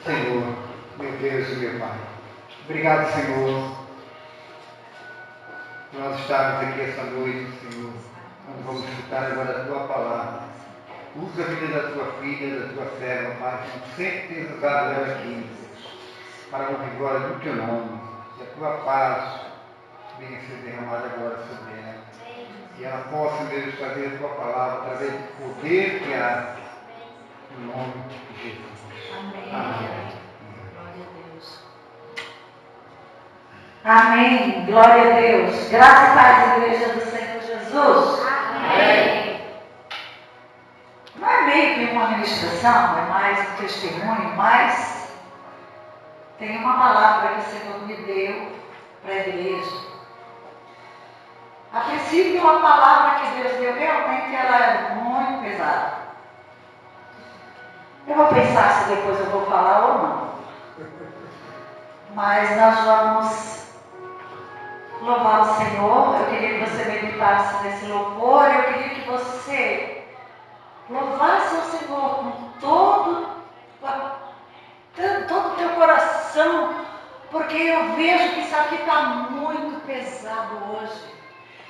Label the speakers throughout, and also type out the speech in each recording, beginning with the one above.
Speaker 1: Senhor, meu Deus e meu Pai. Obrigado, Senhor, por nós estarmos aqui essa noite, Senhor, quando vamos escutar agora a Tua palavra. Usa a vida da Tua filha, da Tua serva, Pai, como sempre tens usado ela aqui, para a honra e glória do Teu nome. Que a Tua paz venha ser derramada agora sobre ela. E ela possa, Deus, trazer a Tua palavra através do poder que há no nome de Jesus.
Speaker 2: Amém.
Speaker 1: Amém.
Speaker 2: Glória a Deus.
Speaker 3: Amém. Glória a Deus. Graça e paz, igreja do Senhor Jesus.
Speaker 2: Amém.
Speaker 3: Não é meio que uma ministração, é mais um testemunho, mas tem uma palavra que o Senhor me deu para a igreja. A princípio, a palavra que Deus deu, realmente ela é muito pesada. Eu vou pensar se depois eu vou falar ou não. Mas nós vamos louvar o Senhor. Eu queria que você meditasse nesse louvor. Eu queria que você louvasse o Senhor com todo o teu coração, porque eu vejo que isso aqui está muito pesado hoje.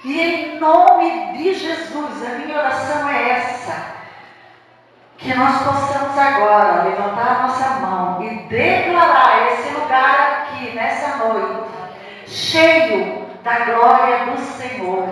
Speaker 3: E em nome de Jesus, a minha oração é essa: que nós possamos agora levantar a nossa mão e declarar esse lugar aqui, nessa noite, cheio da glória do Senhor.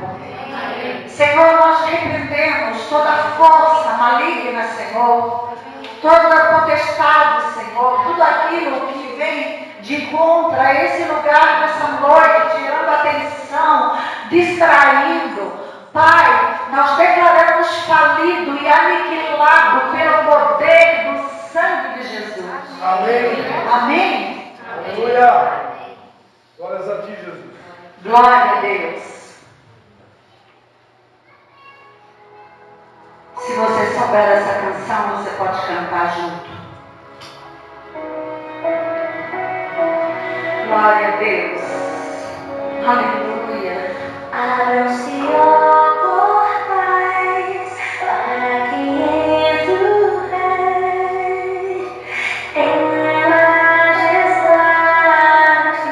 Speaker 3: Senhor, nós repreendemos toda força maligna, Senhor, toda potestade, Senhor, tudo aquilo que vem de contra a esse lugar nessa noite, tirando a atenção, distraindo. Pai, nós declaramos falido e aniquilado pelo poder do sangue de Jesus.
Speaker 4: Amém.
Speaker 3: Amém?
Speaker 4: Aleluia. Glórias a ti, Jesus.
Speaker 3: Glória a Deus. Se você souber essa canção, você pode cantar junto. Glória a Deus. Aleluia.
Speaker 5: Abram-se portais para que entre o Rei em majestade.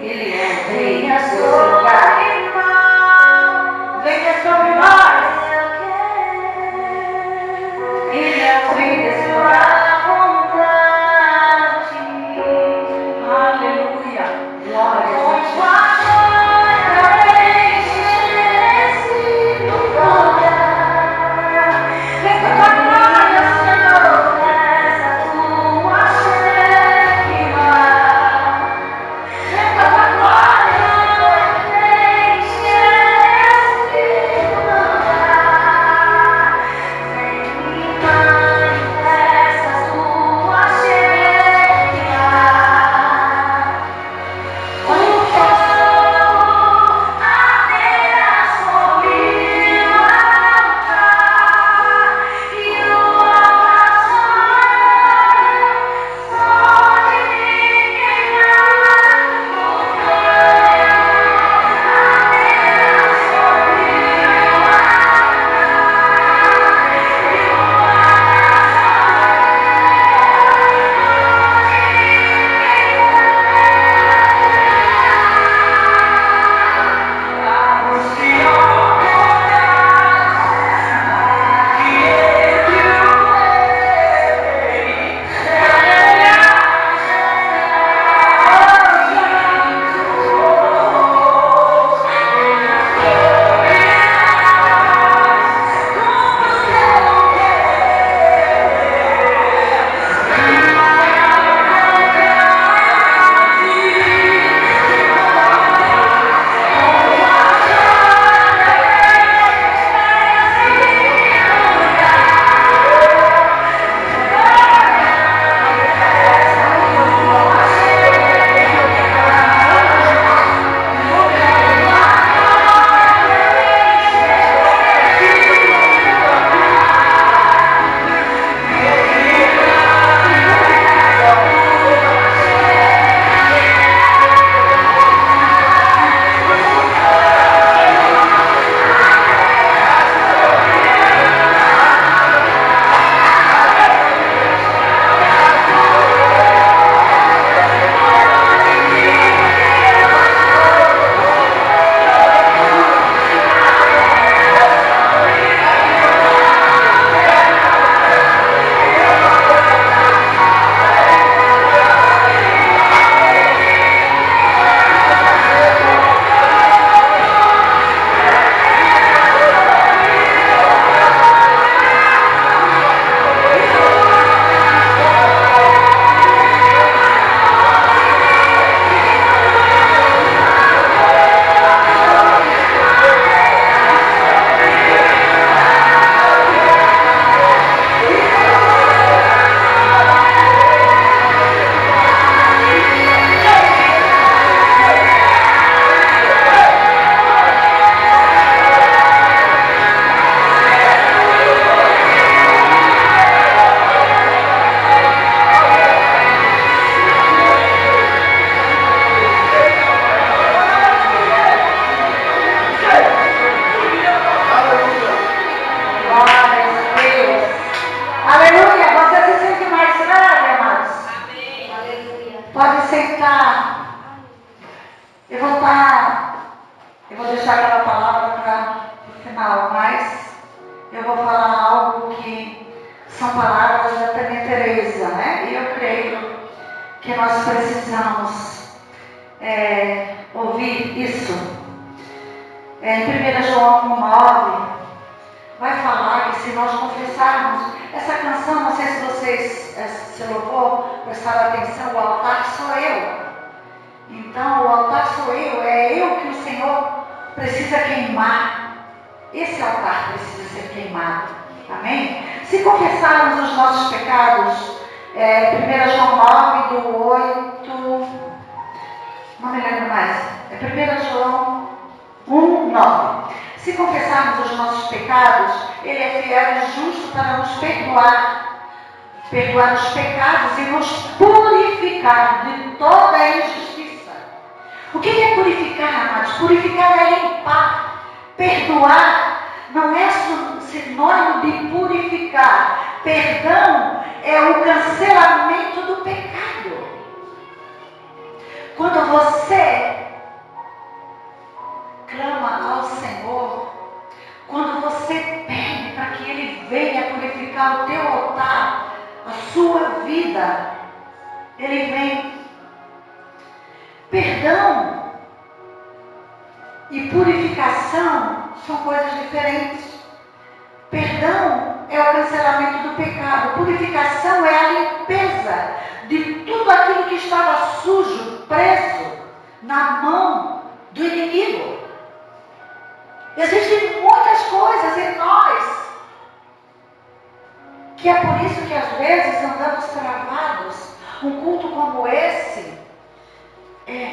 Speaker 3: Ele é o rei
Speaker 5: Venha
Speaker 3: desse
Speaker 5: sobre
Speaker 3: lugar.
Speaker 5: nós,
Speaker 3: Venha sobre nós.
Speaker 5: eu quero
Speaker 3: Ele é o rei desse lugar.
Speaker 5: tua vontade.
Speaker 3: Aleluia. são palavras da Tânia Teresa, né? E eu creio que nós precisamos ouvir isso. Em 1 João 1,9 vai falar que se nós confessarmos essa canção, não sei se vocês, esse louvor, prestaram atenção, o altar sou eu. Então, o altar sou eu, é eu que o Senhor precisa queimar. Esse altar precisa ser queimado. Amém? Se confessarmos os nossos pecados, 1 João 9, do 8, não me lembro mais, 1 João 1, 9. Se confessarmos os nossos pecados, Ele é fiel e justo para nos perdoar os pecados e nos purificar de toda a injustiça. O que é purificar, amados? Purificar é limpar. Perdoar não é sinônimo de purificar. Perdão é o cancelamento do pecado. Quando você clama ao Senhor, quando você pede para que Ele venha purificar o teu altar, a sua vida, Ele vem. Perdão e purificação são coisas diferentes. Perdão é o cancelamento do pecado. Purificação é a limpeza de tudo aquilo que estava sujo, preso na mão do inimigo. Existem muitas coisas em nós que é por isso que às vezes andamos travados. Um culto como esse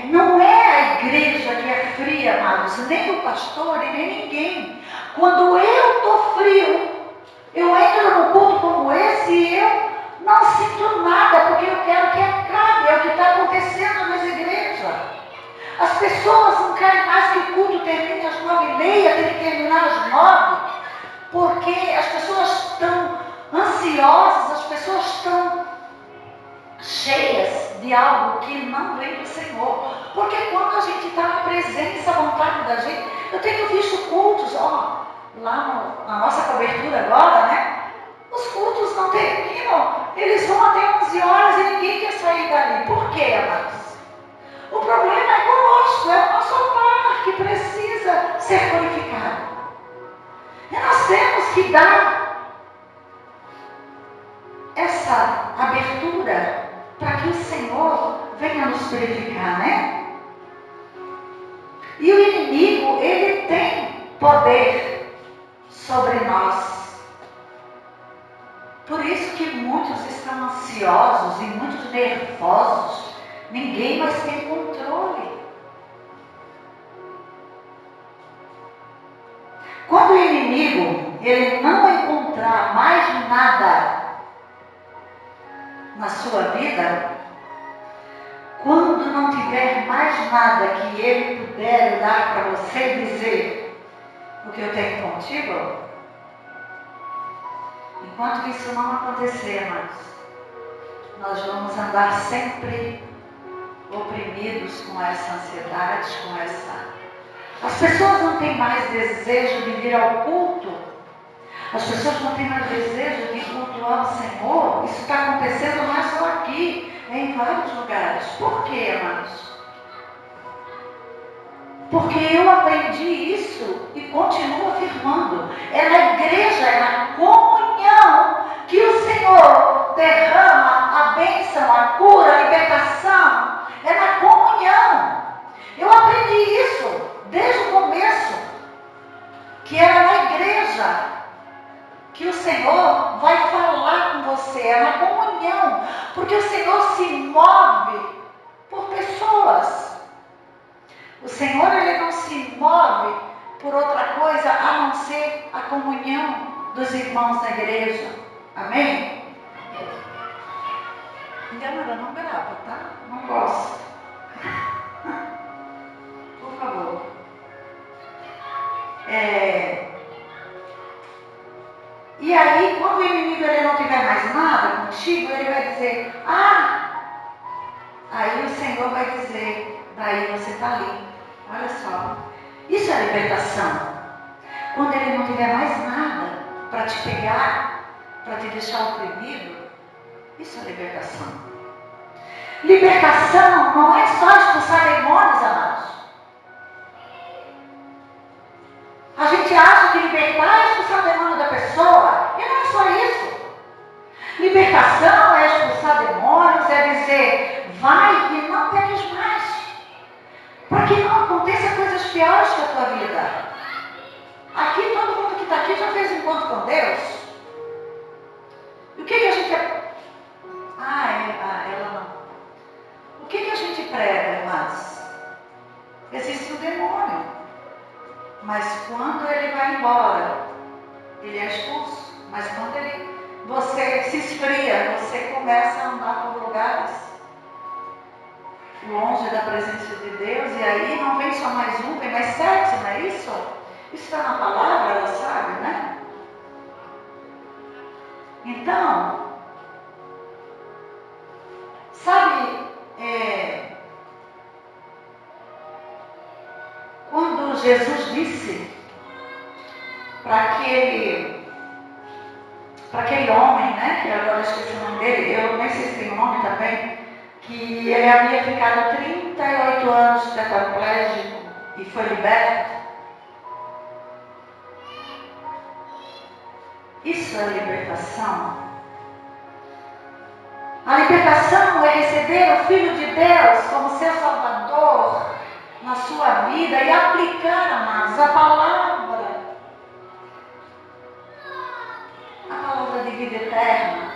Speaker 3: não é a igreja que é fria, amados, nem o pastor e nem ninguém. Quando eu estou frio, eu entro num culto como esse e eu não sinto nada, porque eu quero que acabe. É o que está acontecendo nas igrejas. As pessoas não querem mais que o culto termine às 9h30, tem que terminar às 9h, porque as pessoas estão ansiosas, as pessoas estão cheias de algo que não vem do Senhor. Porque quando a gente está na presença, à vontade da gente, eu tenho visto cultos, lá na nossa cobertura agora, né? Os cultos não terminam, eles vão até 11 horas e ninguém quer sair dali. Por quê, amados? O problema é conosco, é o nosso altar que precisa ser purificado. E nós temos que dar essa abertura para que o Senhor venha nos purificar, né? E o inimigo, ele tem poder sobre nós. Por isso que muitos estão ansiosos e muitos nervosos. Ninguém mais tem controle. Quando o inimigo, ele não encontrar mais nada na sua vida, quando não tiver mais nada que ele puder dar para você e dizer o que eu tenho contigo, enquanto isso não acontecer, amados, nós vamos andar sempre oprimidos com essa ansiedade, com essa... As pessoas não têm mais desejo de vir ao culto. As pessoas não têm mais desejo de cultuar o Senhor. Isso está acontecendo não é só aqui, é em vários lugares. Por quê, amados? Porque eu aprendi isso e continuo afirmando. É na igreja, é na comunhão que o Senhor derrama a bênção, a cura, a libertação. É na comunhão. Eu aprendi isso desde o começo, que era na igreja que o Senhor vai falar com você, é na comunhão, porque o Senhor se move por pessoas. O Senhor, ele não se move por outra coisa a não ser a comunhão dos irmãos da igreja. Amém? Engana, não grava, tá? Não gosto. Por favor. E aí, quando o inimigo ele não tiver mais nada contigo, ele vai dizer, aí o Senhor vai dizer, daí você está limpo. Olha só. Isso é libertação. Quando ele não tiver mais nada para te pegar, para te deixar oprimido, isso é libertação. Libertação não é só expulsar demônios, amados. A gente acha que libertar é expulsar o demônio da pessoa, e não é só isso. Libertação é expulsar demônios, é dizer, vai e não peques mais, para que não aconteça coisas piores com a tua vida. Aqui, todo mundo que está aqui já fez encontro com Deus. E o que a gente... ela não. O que a gente prega, irmãs? Existe o demônio. Mas quando ele vai embora, ele é expulso. Mas quando você se esfria, você começa a andar por lugares longe da presença de Deus. E aí não vem só mais um, vem mais 7, não é isso? Isso está na palavra, ela sabe, né? Então, sabe, quando Jesus disse para aquele homem, né, que agora eu esqueci o nome dele, eu nem sei se tem um nome também, que ele havia ficado 38 anos tetraplégico e foi liberto. Isso é libertação. A libertação é receber o Filho de Deus como seu Salvador na sua vida e aplicar, amados, a palavra de vida eterna,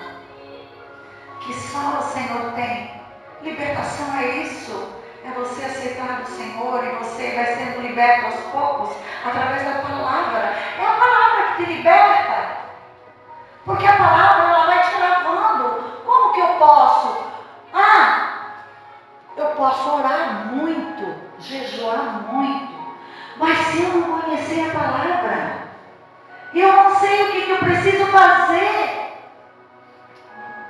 Speaker 3: que só o Senhor tem. Libertação é isso, é você aceitar o Senhor e você vai sendo liberto aos poucos, através da palavra. É a palavra que te liberta, porque a palavra ela vai te travando. Como que eu posso? Eu posso orar muito, jejuar muito, mas se eu não conhecer a palavra, eu não sei o que eu preciso fazer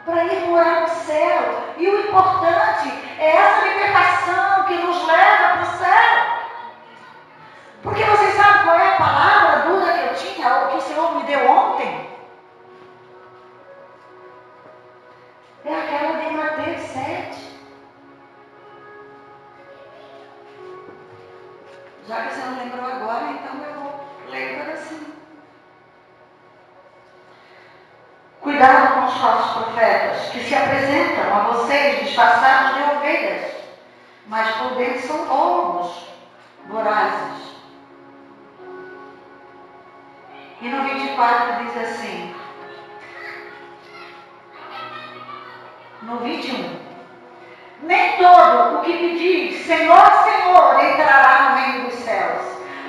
Speaker 3: para ir morar no céu. E o importante é essa libertação que nos leva para o céu. Porque vocês sabem qual é a palavra dura que eu tinha, ou que o Senhor me deu ontem? É aquela de Mateus 7. Já que você não lembrou agora, então eu vou ler um pedacinho. Cuidado com os falsos profetas, que se apresentam a vocês disfarçados de ovelhas, mas por dentro são lobos vorazes. E no 24 diz assim, no 21, nem todo o que pedir, Senhor, Senhor, entrará no reino dos céus,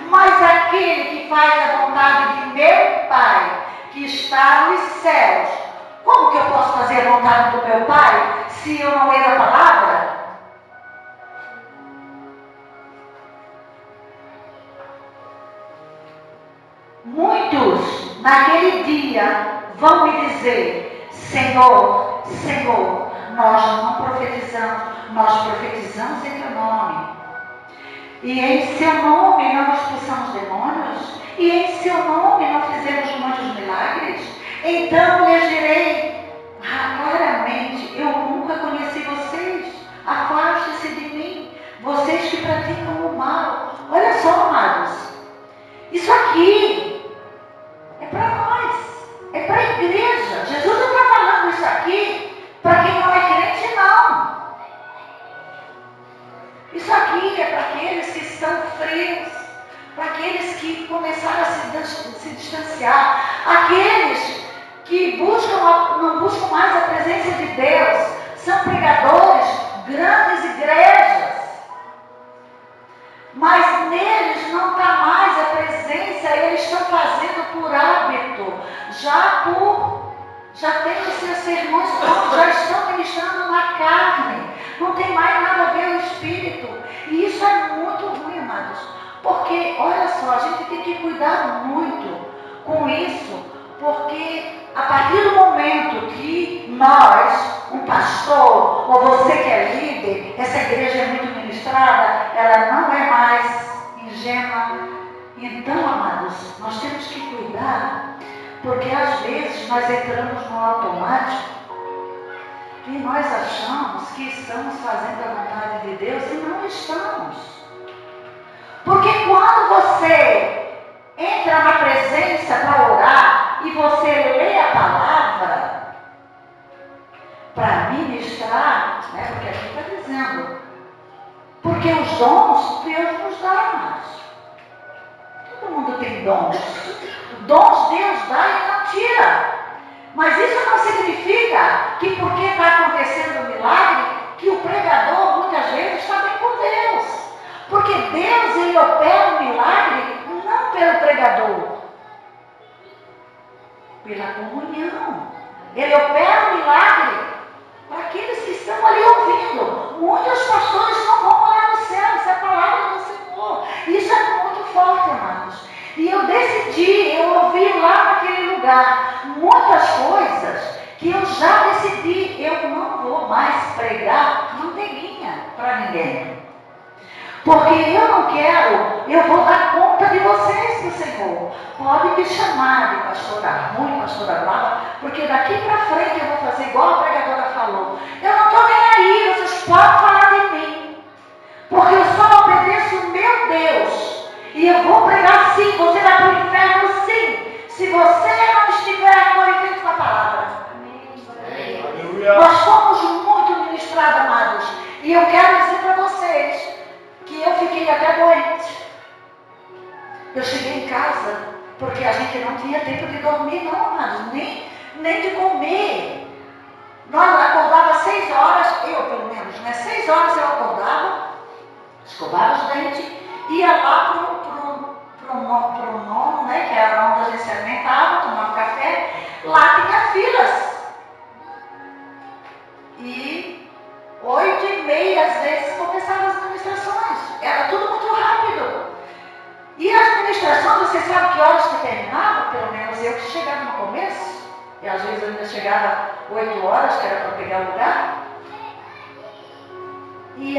Speaker 3: mas aquele que faz a vontade de meu Pai, que está nos céus. Como que eu posso fazer a vontade do meu Pai, se eu não ler a palavra? Muitos, naquele dia, vão me dizer, Senhor, Senhor, nós não profetizamos, nós profetizamos em teu nome. E em seu nome não expulsamos demônios? E em seu nome não fizemos muitos milagres? Então lhes direi claramente, eu nunca conheci vocês. Afaste-se de mim, vocês que praticam o mal. Olha só, amados, isso aqui é para nós, é para a igreja. Jesus não está falando isso aqui para quem não é crente, não. Isso aqui é para aqueles que estão frios, para aqueles que começaram a se distanciar, aqueles que não buscam mais a presença de Deus, são pregadores, grandes igrejas, mas neles não está mais a presença, eles estão fazendo por hábito, já tem os seus sermões prontos, já estão ministrando na carne, não tem mais nada a ver o Espírito. E isso é muito ruim, amados, porque, olha só, a gente tem que cuidar muito com isso, porque a partir do momento que nós, um pastor, ou você que é líder, essa igreja é muito ministrada, ela não é mais ingênua. Então, amados, nós temos que cuidar Porque às vezes nós entramos no automático e nós achamos que estamos fazendo a vontade de Deus e não estamos. Porque quando você entra na presença para orar e você lê a palavra para ministrar, né? Porque aqui está dizendo, porque os dons Deus nos dá, irmãos. Todo mundo tem dons. Dons Deus dá e não tira. Mas isso não significa que porque está acontecendo um milagre, que o pregador muitas vezes está bem com Deus. Porque Deus, ele opera o milagre não pelo pregador, pela comunhão. Ele opera o milagre para aqueles que estão ali ouvindo. Muitos pastores não vão morar no céu, isso é a palavra do Senhor. Isso é muito forte, irmãos. E eu decidi, eu ouvi lá naquele lugar muitas coisas que eu já decidi, eu não vou mais pregar manteiginha para ninguém. Porque eu não quero, eu vou dar conta de vocês para o Senhor. Pode me chamar de pastora ruim, pastora brava, porque daqui para frente eu vou fazer igual a pregadora falou. Eu não estou nem aí, vocês podem falar de mim. Porque eu só obedeço o meu Deus. E eu vou pregar sim, você vai para o inferno sim. Se você não estiver coerente com a palavra.
Speaker 4: Aleluia.
Speaker 3: Nós somos muito ministrados, amados. E eu quero dizer para vocês que eu fiquei até doente. Eu cheguei em casa, porque a gente não tinha tempo de dormir, não, amados, nem de comer. Nós acordávamos 6 horas, eu pelo menos, né? 6 horas eu acordava, escovava os dentes, ia lá pro nono, né? Que era onde a gente se alimentava, tomava café. Lá tinha filas. E 8h30 às vezes começavam as ministrações. Era tudo muito rápido. E as ministrações, você sabe que horas que terminava? Pelo menos eu que chegava no começo. E às vezes eu ainda chegava 8 horas, que era para pegar o lugar. E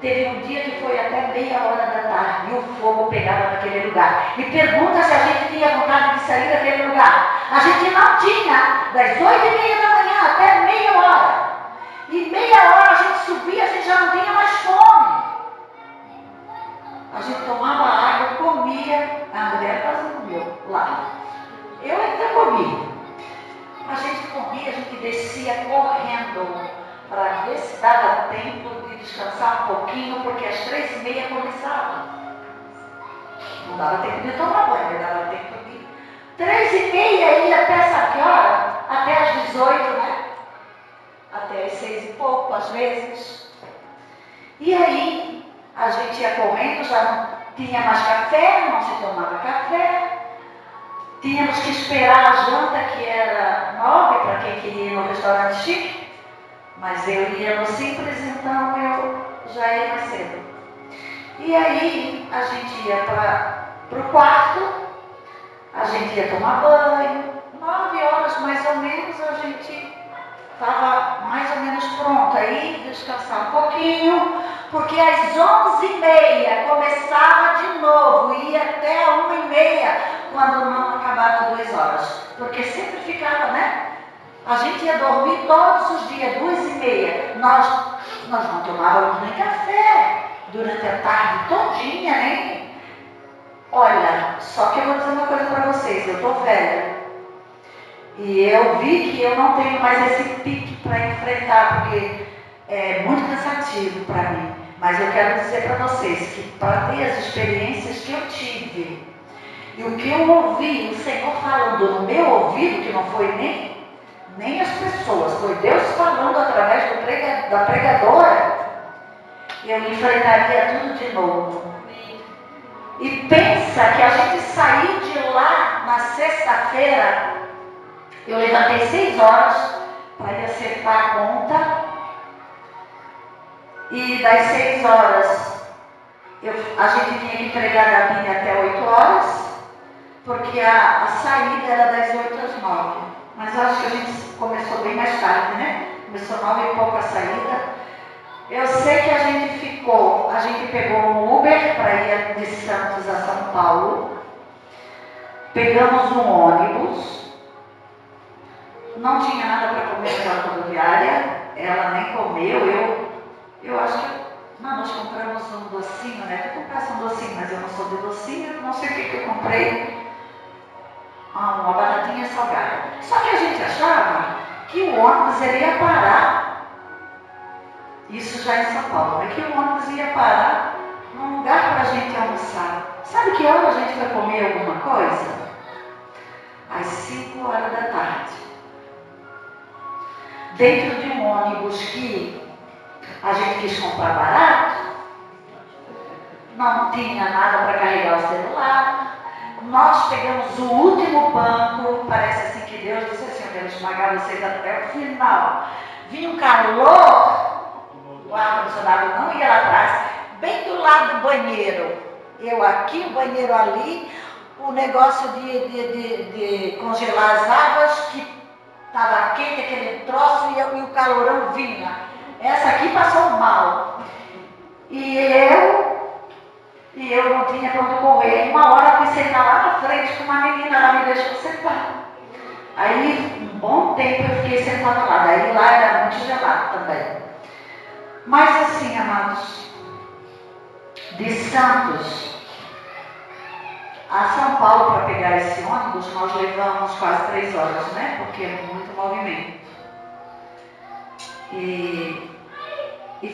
Speaker 3: teve um dia que foi até meia hora da tarde. E o fogo pegava naquele lugar. E pergunta se a gente tinha vontade de sair daquele lugar. A gente não tinha. Das 8h30 da manhã até meia hora. E meia hora a gente subia, a gente já não tinha mais fome. A gente tomava água, comia. A mulher quase comeu lá. Eu até comi. A gente comia, a gente descia correndo para ver se dava tempo de descansar um pouquinho, porque às 3h30 começava. Não dava tempo de tomar banho, não dava tempo de... 3h30 ia até essa que hora? Até às 18, né? Até às 6 e pouco, às vezes. E aí, a gente ia correndo, já não tinha mais café, não se tomava café. Tínhamos que esperar a janta, que era 9, para quem queria ir no restaurante chique. Mas eu ia no Simples, então eu já ia mais cedo. E aí, a gente ia para o quarto, a gente ia tomar banho. 9 horas, mais ou menos, a gente estava mais ou menos pronta. Aí, descansar um pouquinho, porque às 11h30 começava de novo, ia até 1h30, quando não acabava 2 horas. Porque sempre ficava, né? A gente ia dormir todos os dias, 2h30. Nós não tomávamos nem café durante a tarde todinha, nem. Olha, só que eu vou dizer uma coisa para vocês, eu estou velha. E eu vi que eu não tenho mais esse pique para enfrentar, porque é muito cansativo para mim. Mas eu quero dizer para vocês que para ter as experiências que eu tive, e o que eu ouvi, o Senhor falando no meu ouvido, que não foi nem as pessoas, foi Deus falando através da pregadora, eu enfrentaria tudo de novo. E pensa que a gente saiu de lá na sexta-feira, eu levantei 6 horas para ir acertar a conta, e das 6 horas a gente tinha que entregar a Gabi até 8 horas, porque a saída era das 8 às 9. Mas eu acho que a gente começou bem mais tarde, né? Começou 9 e pouco a saída. Eu sei que a gente pegou um Uber para ir de Santos a São Paulo. pegamos um ônibus, não tinha nada para comer naquela rodoviária, ela nem comeu, eu acho que nós compramos um docinho, né? Eu comprasse um docinho, mas eu não sou de docinho, não sei o que eu comprei. Uma batatinha salgada. Só que a gente achava que o ônibus iria parar, isso já em São Paulo, né? Que o ônibus ia parar num lugar para a gente almoçar. Sabe que hora a gente vai comer alguma coisa? Às 5 horas da tarde. Dentro de um ônibus que a gente quis comprar barato, não tinha nada para carregar o celular. Nós pegamos o último banco, parece assim que Deus disse assim, eu quero esmagar vocês até o final. Vinha um calor, o ar-condicionado não ia lá atrás, bem do lado do banheiro. Eu aqui, o banheiro ali, o negócio de congelar as águas, que estava quente, aquele troço, e o calorão vinha. Essa aqui passou mal. E eu não tinha para onde correr. Uma hora eu fui sentar lá na frente com uma menina, ela me deixou sentar. Aí, um bom tempo eu fiquei sentada lá. Daí lá era muito gelado também. Mas assim, amados, de Santos a São Paulo, para pegar esse ônibus, nós levamos quase 3 horas, né? Porque é muito movimento. E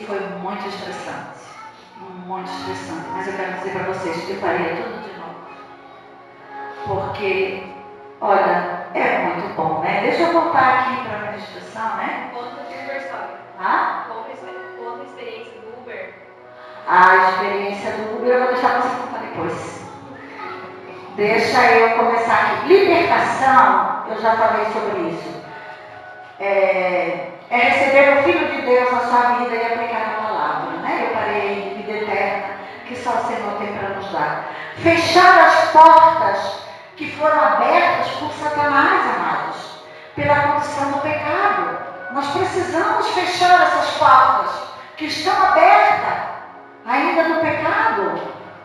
Speaker 3: foi muito estressante. Muito estressante. Mas eu quero dizer para vocês, eu faria tudo de novo. Porque, olha, é muito bom, né? Deixa eu voltar aqui para a administração, né?
Speaker 2: Conta do Uber só.
Speaker 3: Ah?
Speaker 2: Conta a experiência do Uber.
Speaker 3: A experiência do Uber eu vou deixar você contar depois. Deixa eu começar aqui. Libertação, eu já falei sobre isso. É receber o Filho de Deus na sua vida e aplicar a palavra, né? Eu parei em vida eterna, que só o Senhor tem para nos dar. Fechar as portas que foram abertas por Satanás, amados, pela condição do pecado. Nós precisamos fechar essas portas que estão abertas ainda no pecado.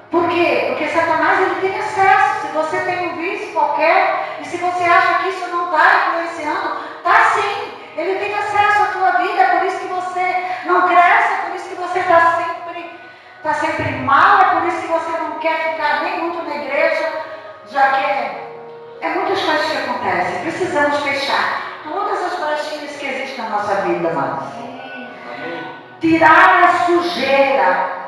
Speaker 3: Por quê? Porque Satanás ele tem acesso. Se você tem um vício qualquer e se você acha que isso não está influenciando, está sim. Ele tem acesso à tua vida, é por isso que você não cresce, é por isso que você está sempre mal, é por isso que você não quer ficar nem muito na igreja, já que é muitas coisas que acontecem. Precisamos fechar todas as brechinhas que existem na nossa vida, amados. Tirar a sujeira.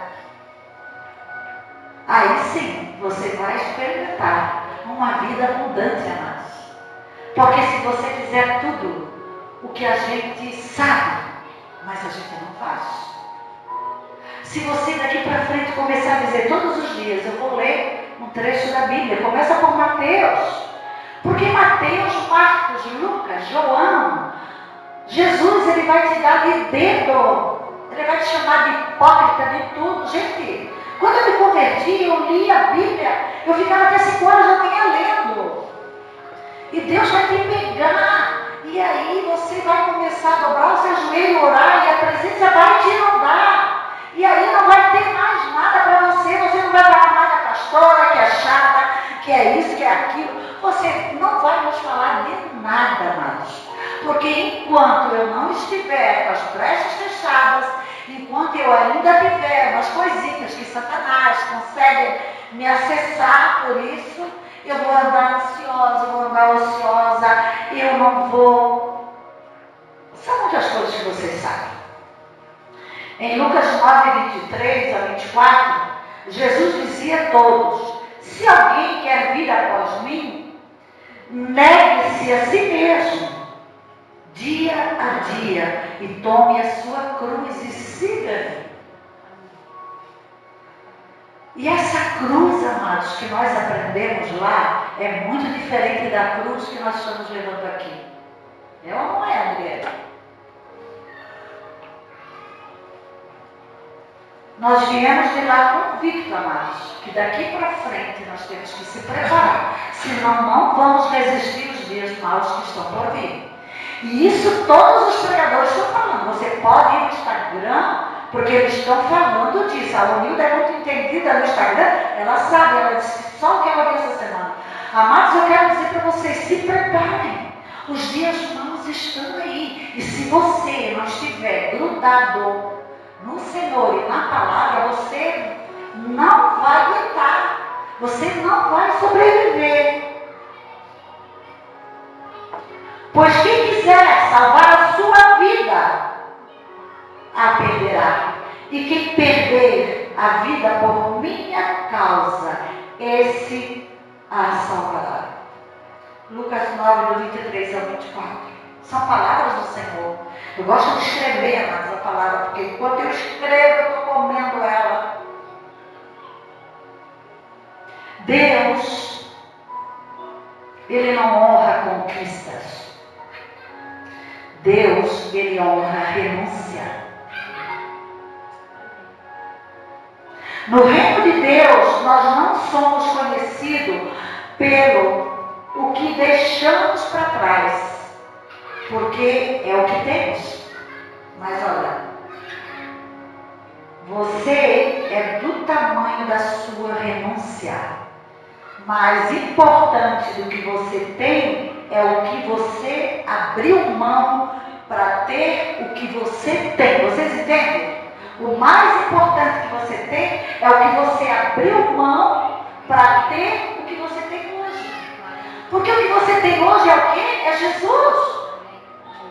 Speaker 3: Aí sim, você vai experimentar uma vida abundante, amados. Porque se você fizer tudo o que a gente sabe, mas a gente não faz. Se você daqui para frente começar a dizer todos os dias, eu vou ler um trecho da Bíblia, começa por Mateus. Porque Mateus, Marcos, Lucas, João, Jesus, ele vai te dar de dedo, ele vai te chamar de hipócrita, de tudo. Gente, quando eu me converti, eu li a Bíblia, eu ficava até 5 horas da manhã lendo. E Deus vai te pegar. E aí você vai começar a dobrar o seu joelho, orar, e a presença vai te inundar. E aí não vai ter mais nada para você. Você não vai falar mais da pastora, que é chata, que é isso, que é aquilo. Você não vai mais falar de nada, amados. Porque enquanto eu não estiver com as brechas fechadas, enquanto eu ainda tiver umas coisinhas que Satanás consegue me acessar por isso, eu vou andar ansiosa, eu vou andar ociosa, eu não vou... São muitas coisas que vocês sabem. Em Lucas 9, 23 a 24, Jesus dizia a todos, se alguém quer vir após mim, negue-se a si mesmo, dia a dia, e tome a sua cruz e siga-me. E essa cruz, amados, que nós aprendemos lá, é muito diferente da cruz que nós estamos levando aqui. É ou não é, André? Nós viemos de lá convictos, amados, que daqui para frente nós temos que se preparar, senão não vamos resistir os dias maus que estão por vir. E isso todos os pregadores estão falando. Você pode ir no Instagram, porque eles estão falando disso. A Unilda é muito entendida no Instagram, ela sabe, ela disse só o que ela viu essa semana. Amados, eu quero dizer para vocês, se preparem. Os dias maus estão aí. E se você não estiver grudado no Senhor e na palavra, você não vai aguentar. Você não vai sobreviver. Pois quem quiser salvar a sua vida, a perderá. E quem perder a vida por minha causa, esse a salvará. Lucas 9, do 23 ao 24. São palavras do Senhor. Eu gosto de escrever mais a palavra, porque enquanto eu escrevo, eu estou comendo ela. Deus, Ele não honra conquistas. Deus, Ele honra a renúncia. No reino de Deus, nós não somos conhecidos pelo o que deixamos para trás, porque é o que temos. Mas olha, você é do tamanho da sua renúncia. Mais importante do que você tem é o que você abriu mão para ter o que você tem. Vocês entendem? O mais importante que você tem é o que você abriu mão para ter o que você tem hoje. Porque o que você tem hoje é o quê? É Jesus.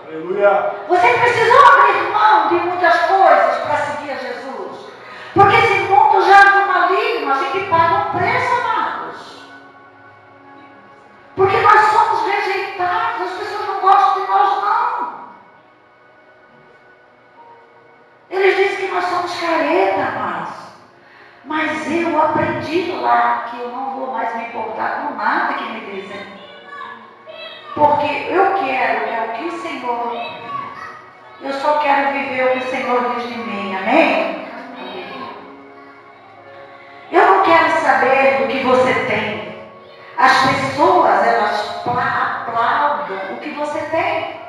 Speaker 4: Aleluia.
Speaker 3: Você precisou abrir mão de muitas coisas para seguir a Jesus. Porque esse mundo já é maligno, a gente paga um preço, amados. Porque nós somos rejeitados, as pessoas não gostam de nós, não. Eles dizem que nós somos careta, amados. Mas eu aprendi lá que eu não vou mais me importar com nada que me dizem. Porque eu quero, é o que o Senhor, eu só quero viver o que o Senhor diz de mim, amém? Eu não quero saber do que você tem. As pessoas, elas aplaudem o que você tem.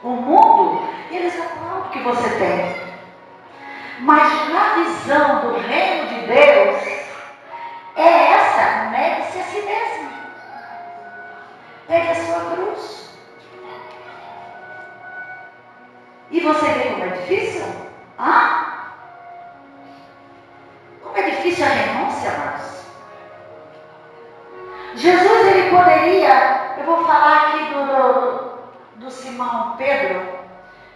Speaker 3: O mundo, eles aplaudem o que você tem. Mas na visão do reino de Deus, é essa, negue-se a si mesmo. Pegue a sua cruz. E você vê como é difícil? Como é difícil a renúncia, mas Jesus, ele poderia, eu vou falar aqui do Simão Pedro,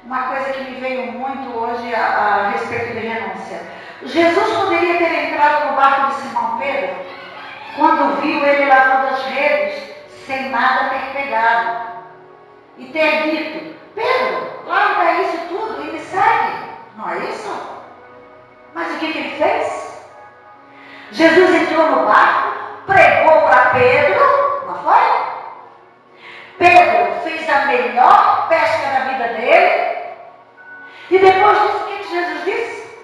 Speaker 3: uma coisa que me veio muito hoje a respeito de renúncia. Jesus poderia ter entrado no barco de Simão Pedro, quando viu ele lavando as redes, sem nada ter pegado, e ter dito: Pedro, larga isso tudo e me segue. Não é isso? Mas o que ele fez? Jesus entrou no barco, pregou para Pedro, não foi? Pedro fez a melhor pesca da vida dele. E depois disso, o que Jesus disse?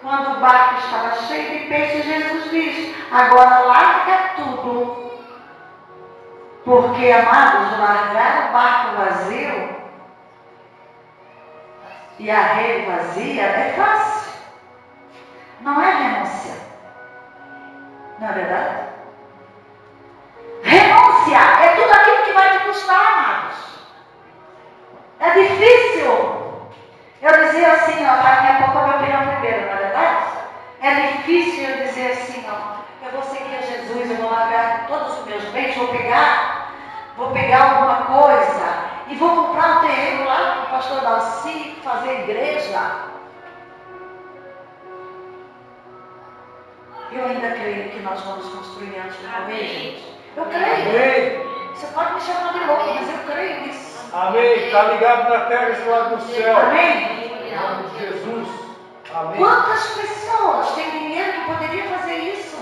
Speaker 3: Quando o barco estava cheio de peixe, Jesus disse: agora larga tudo. Porque, amados, largar o barco vazio e a rede vazia é fácil. Não é renúncia. Não é verdade? Renúncia é tudo aquilo que vai te custar, amados. É difícil. Eu dizer assim, a minha pouco é minha opinião primeiro, não é verdade? É difícil eu dizer assim, eu vou seguir a Jesus, eu vou largar todos os meus bens, vou pegar alguma coisa e vou comprar um terreno lá com o pastor Dalci, fazer igreja. Eu ainda creio que nós vamos construir antes de morrer, gente. Eu creio.
Speaker 4: Amém.
Speaker 3: Você pode me chamar de louco, mas eu creio nisso.
Speaker 4: Amém. Está ligado na terra e lá no céu.
Speaker 3: Amém?
Speaker 4: Em nome de Jesus. Amém.
Speaker 3: Quantas pessoas têm dinheiro que poderiam fazer isso?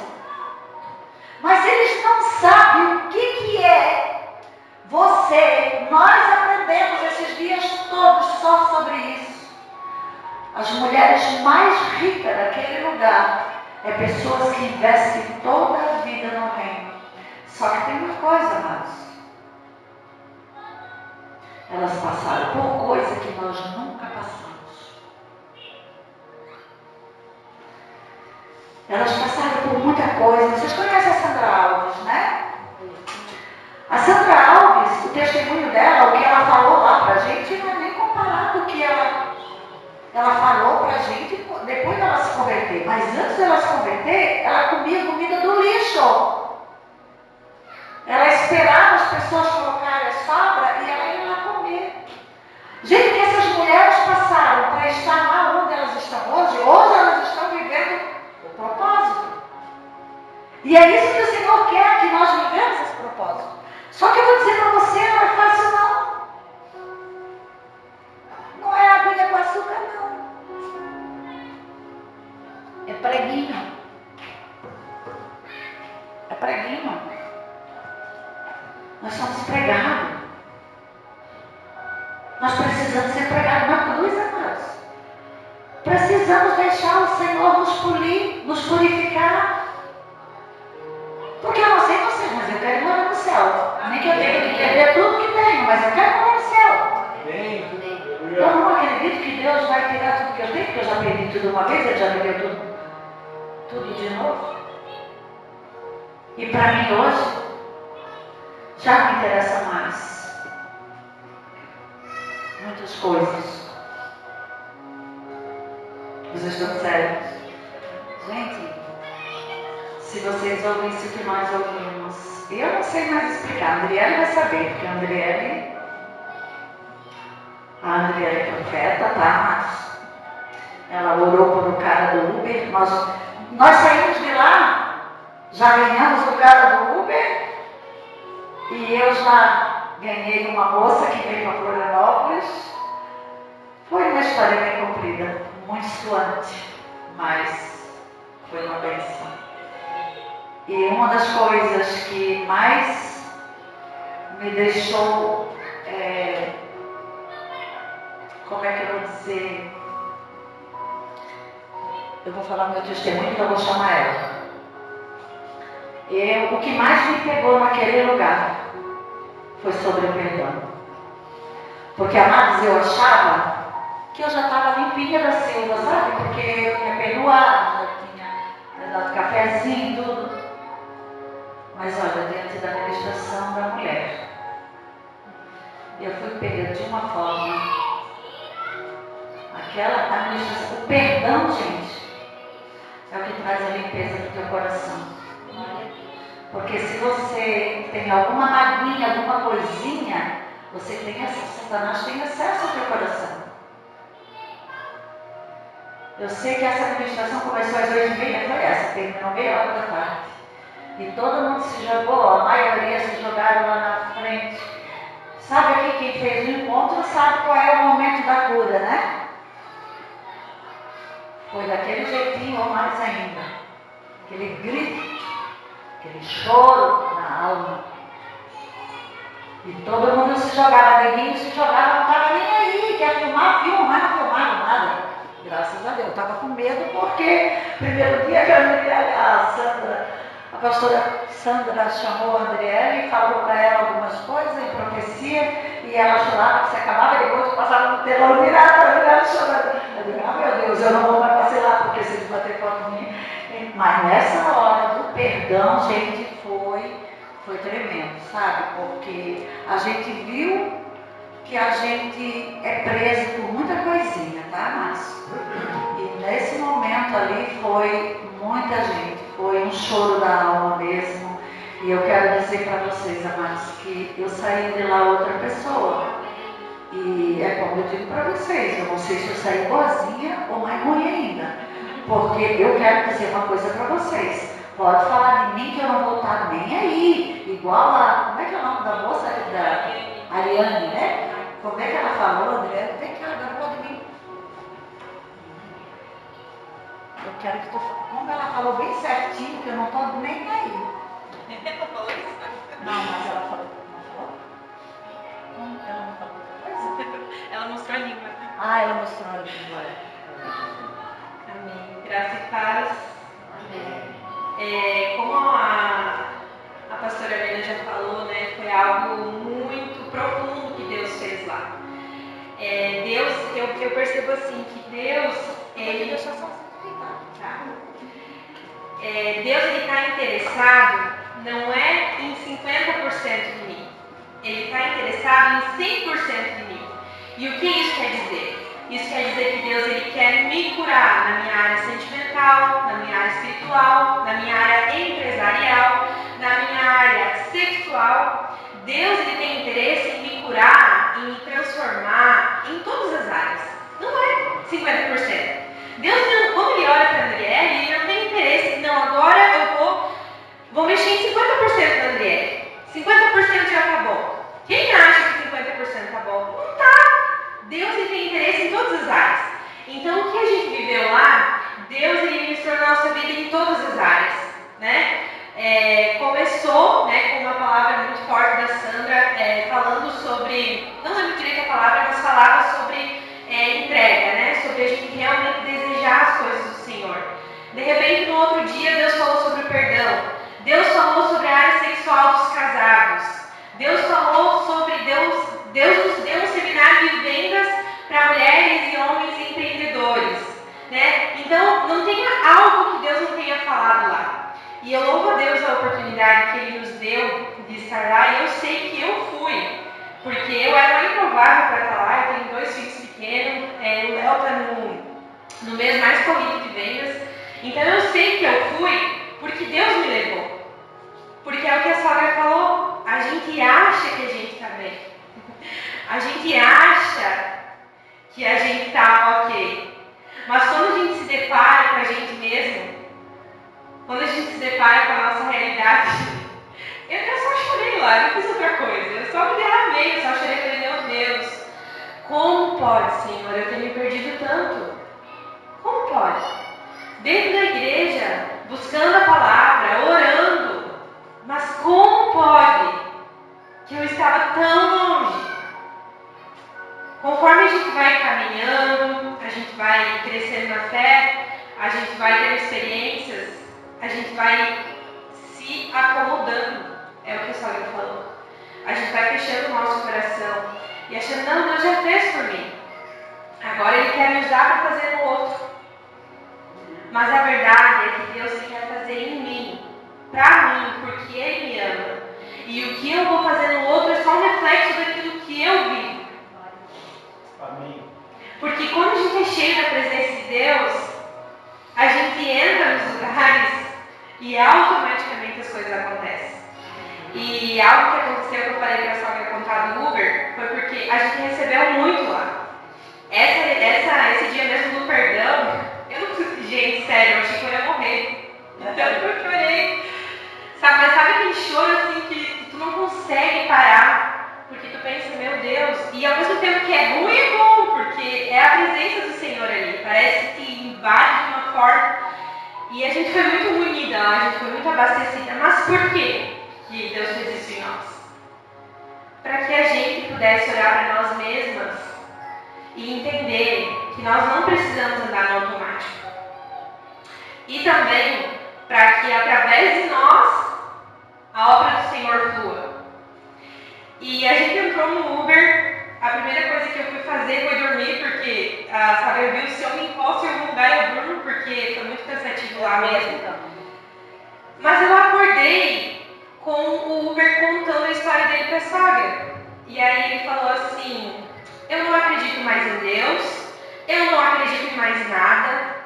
Speaker 3: Mas eles não sabem o que é você. Nós aprendemos esses dias todos só sobre isso. As mulheres mais ricas daquele lugar é pessoas que investem toda a vida no reino. Só que tem uma coisa, amados. Elas passaram por coisa que nós nunca passamos. Elas passaram por muita coisa. Vocês conhecem a Sandra Alves, né? A Sandra Alves, o testemunho dela, o que ela falou lá pra gente, não é nem comparado com o que ela falou pra gente depois dela se converter. Mas antes dela se converter, ela comia comida do lixo. Ela esperava as pessoas colocarem a sobra e ela ia lá comer. Gente, que essas mulheres passaram para estar lá onde elas estão hoje elas estão vivendo o propósito. E é isso que o Senhor quer, que nós vivemos esse propósito. Só que eu vou dizer para você, não é fácil não. Não é aguinha com açúcar não. É preguinho. É preguinho. Nós somos pregados. Nós precisamos ser pregados na cruz, amados. Precisamos deixar o Senhor nos polir, nos purificar. Porque eu não sei vocês, mas eu quero morar no céu. Nem que eu tenha que perder tudo que tenho, mas eu quero morar no céu. Eu não acredito que Deus vai tirar tudo que eu tenho, porque eu já perdi tudo uma vez, Ele já me deu tudo de novo. E para mim hoje, já não me interessa mais muitas coisas. Vocês estão sérios? Gente, se vocês ouvissem o que nós ouvimos, eu não sei mais explicar. A Andriele vai saber, porque a Andriele é profeta, tá? Mas ela orou por o cara do Uber. Nós saímos de lá, já ganhamos o cara do Uber. E eu já ganhei uma moça que veio para Florianópolis. Foi uma história bem comprida, muito suante, mas foi uma bênção. E uma das coisas que mais me deixou, como é que eu vou dizer? Eu vou falar meu testemunho e eu vou chamar ela. O que mais me pegou naquele lugar foi sobre o perdão. Porque, amados, eu achava que eu já estava limpinha da Silva, sabe? Porque eu tinha perdoado, já tinha dado cafezinho e tudo. Mas olha, diante da ministração da mulher, eu fui pega de uma forma. Aquela administração, o perdão, gente, é o que traz a limpeza do teu coração. Porque se você tem alguma maguinha, alguma coisinha, você tem acesso, Satanás tem acesso ao teu coração. Eu sei que essa administração começou às 8h30, foi essa, terminou meia hora da tarde. E todo mundo se jogou, a maioria se jogaram lá na frente. Sabe aqui, quem fez o encontro sabe qual é o momento da cura, né? Foi daquele jeitinho ou mais ainda. Aquele grito. Aquele choro na alma. E todo mundo se jogava, neguinho se jogava, não estava nem aí, quer filmar, mas não filmaram nada. Graças a Deus, eu estava com medo porque primeiro dia que a pastora Sandra chamou a Andriele e falou para ela algumas coisas em profecia, e ela chorava que se acabava, e depois passava no telão virada, chorando. Eu digo, meu Deus, eu não vou mais vacilar, porque se eles bater foto minha. Mas nessa hora do perdão, gente, foi tremendo, sabe? Porque a gente viu que a gente é preso por muita coisinha, tá, Márcio? E nesse momento ali foi muita gente, foi um choro da alma mesmo. E eu quero dizer para vocês, amados, que eu saí de lá outra pessoa. E é como eu digo para vocês, eu não sei se eu saí boazinha ou mais ruim ainda. Porque eu quero dizer uma coisa para vocês. Pode falar de mim que eu não vou estar nem aí. Igual a... Como é que é o nome da moça? Da Ariane, né? Como é que ela falou, André? Vem cá, agora pode vir. Eu quero que tu... Como ela falou bem certinho, que eu não estou nem aí. Não, mas ela falou. Não falou? Ela não falou outra coisa?
Speaker 2: Ela mostrou a língua.
Speaker 3: Ah, ela mostrou a língua.
Speaker 2: Amém. Graça e paz.
Speaker 5: Amém.
Speaker 2: Como a pastora Helena já falou, né, foi algo muito profundo que Deus fez lá. Deus, eu percebo assim, que Deus, Ele...
Speaker 3: Deixa eu só...
Speaker 2: Tá. Deus está interessado não é em 50% de mim. Ele está interessado em 100% de mim. E o que isso quer dizer? Isso quer dizer que Deus ele quer me curar na minha área sentimental, na minha área espiritual, na minha área empresarial, na minha área sexual. Deus ele tem interesse em me curar, em me transformar em todas as áreas. Não é 50%. Deus, quando ele olha para a Andriele, ele não tem interesse. Não, agora eu vou mexer em 50% da Andriele. 50% já tá bom. Quem acha que 50% tá bom? Não tá. Deus ele tem interesse em todas as áreas. Então, o que a gente viveu lá, Deus ele ministrou na nossa vida em todas as áreas, né? Começou, né, com uma palavra muito forte da Sandra, falando sobre, não lembro direito a palavra, mas falava sobre entrega, né? Sobre a gente realmente desejar as coisas do Senhor. De repente, no outro dia, Deus falou sobre o perdão. Deus falou sobre a área sexual dos casados. Deus falou sobre Deus nos deu um seminário de vendas para mulheres e homens empreendedores, né? Então, não tem algo que Deus não tenha falado lá. E eu louvo a Deus a oportunidade que Ele nos deu de estar lá. E eu sei que eu fui, porque eu era uma improvável para estar lá. Eu tenho 2 filhos pequenos. O Léo está no mês mais corrido de vendas. Então, eu sei que eu fui porque Deus me levou. Porque é o que a sogra falou. A gente acha que a gente está bem. A gente acha que a gente está ok. Mas quando a gente se depara com a gente mesmo, quando a gente se depara com a nossa realidade, eu só chorei lá, não fiz outra coisa. Eu só me derramei, eu só chorei e falei, meu Deus, como pode, Senhor, eu ter me perdido tanto? Como pode? Dentro da igreja, buscando a palavra, orando, mas como pode que eu estava tão longe? Conforme a gente vai caminhando, a gente vai crescendo na fé, a gente vai ter experiências, a gente vai se acomodando, é o que a sogra falou. A gente vai fechando o nosso coração e achando, não, Deus já fez por mim. Agora Ele quer me usar para fazer no outro. Mas a verdade é que Deus quer fazer em mim, para mim, porque Ele me ama. E o que eu vou fazer no outro é só um reflexo daquilo que eu vivo.
Speaker 4: Amém.
Speaker 2: Porque quando a gente é cheio da presença de Deus, a gente entra nos lugares e automaticamente as coisas acontecem. E algo que aconteceu, que eu falei para a sogra contar do Uber, foi porque a gente recebeu muito lá. Esse dia mesmo do perdão, gente, sério, eu achei que eu ia morrer. Então eu chorei. Sabe, mas sabe aquele choro assim que tu não consegue parar, porque tu pensa, meu Deus, e ao mesmo tempo que é ruim é bom, porque é a presença do Senhor ali, parece que invade de uma forma, e a gente foi muito unida lá, a gente foi muito abastecida, mas por quê que Deus fez isso em nós? Para que a gente pudesse olhar para nós mesmas e entender que nós não precisamos andar no automático. E também para que através de nós a obra do Senhor flua. E a gente entrou no Uber, a primeira coisa que eu fui fazer foi dormir, porque a sogra viu, se eu me encosto em algum lugar eu durmo, porque foi muito cansativo lá mesmo. Mas eu acordei com o Uber contando a história dele para a sogra. E aí ele falou assim, eu não acredito mais em Deus, eu não acredito em mais nada,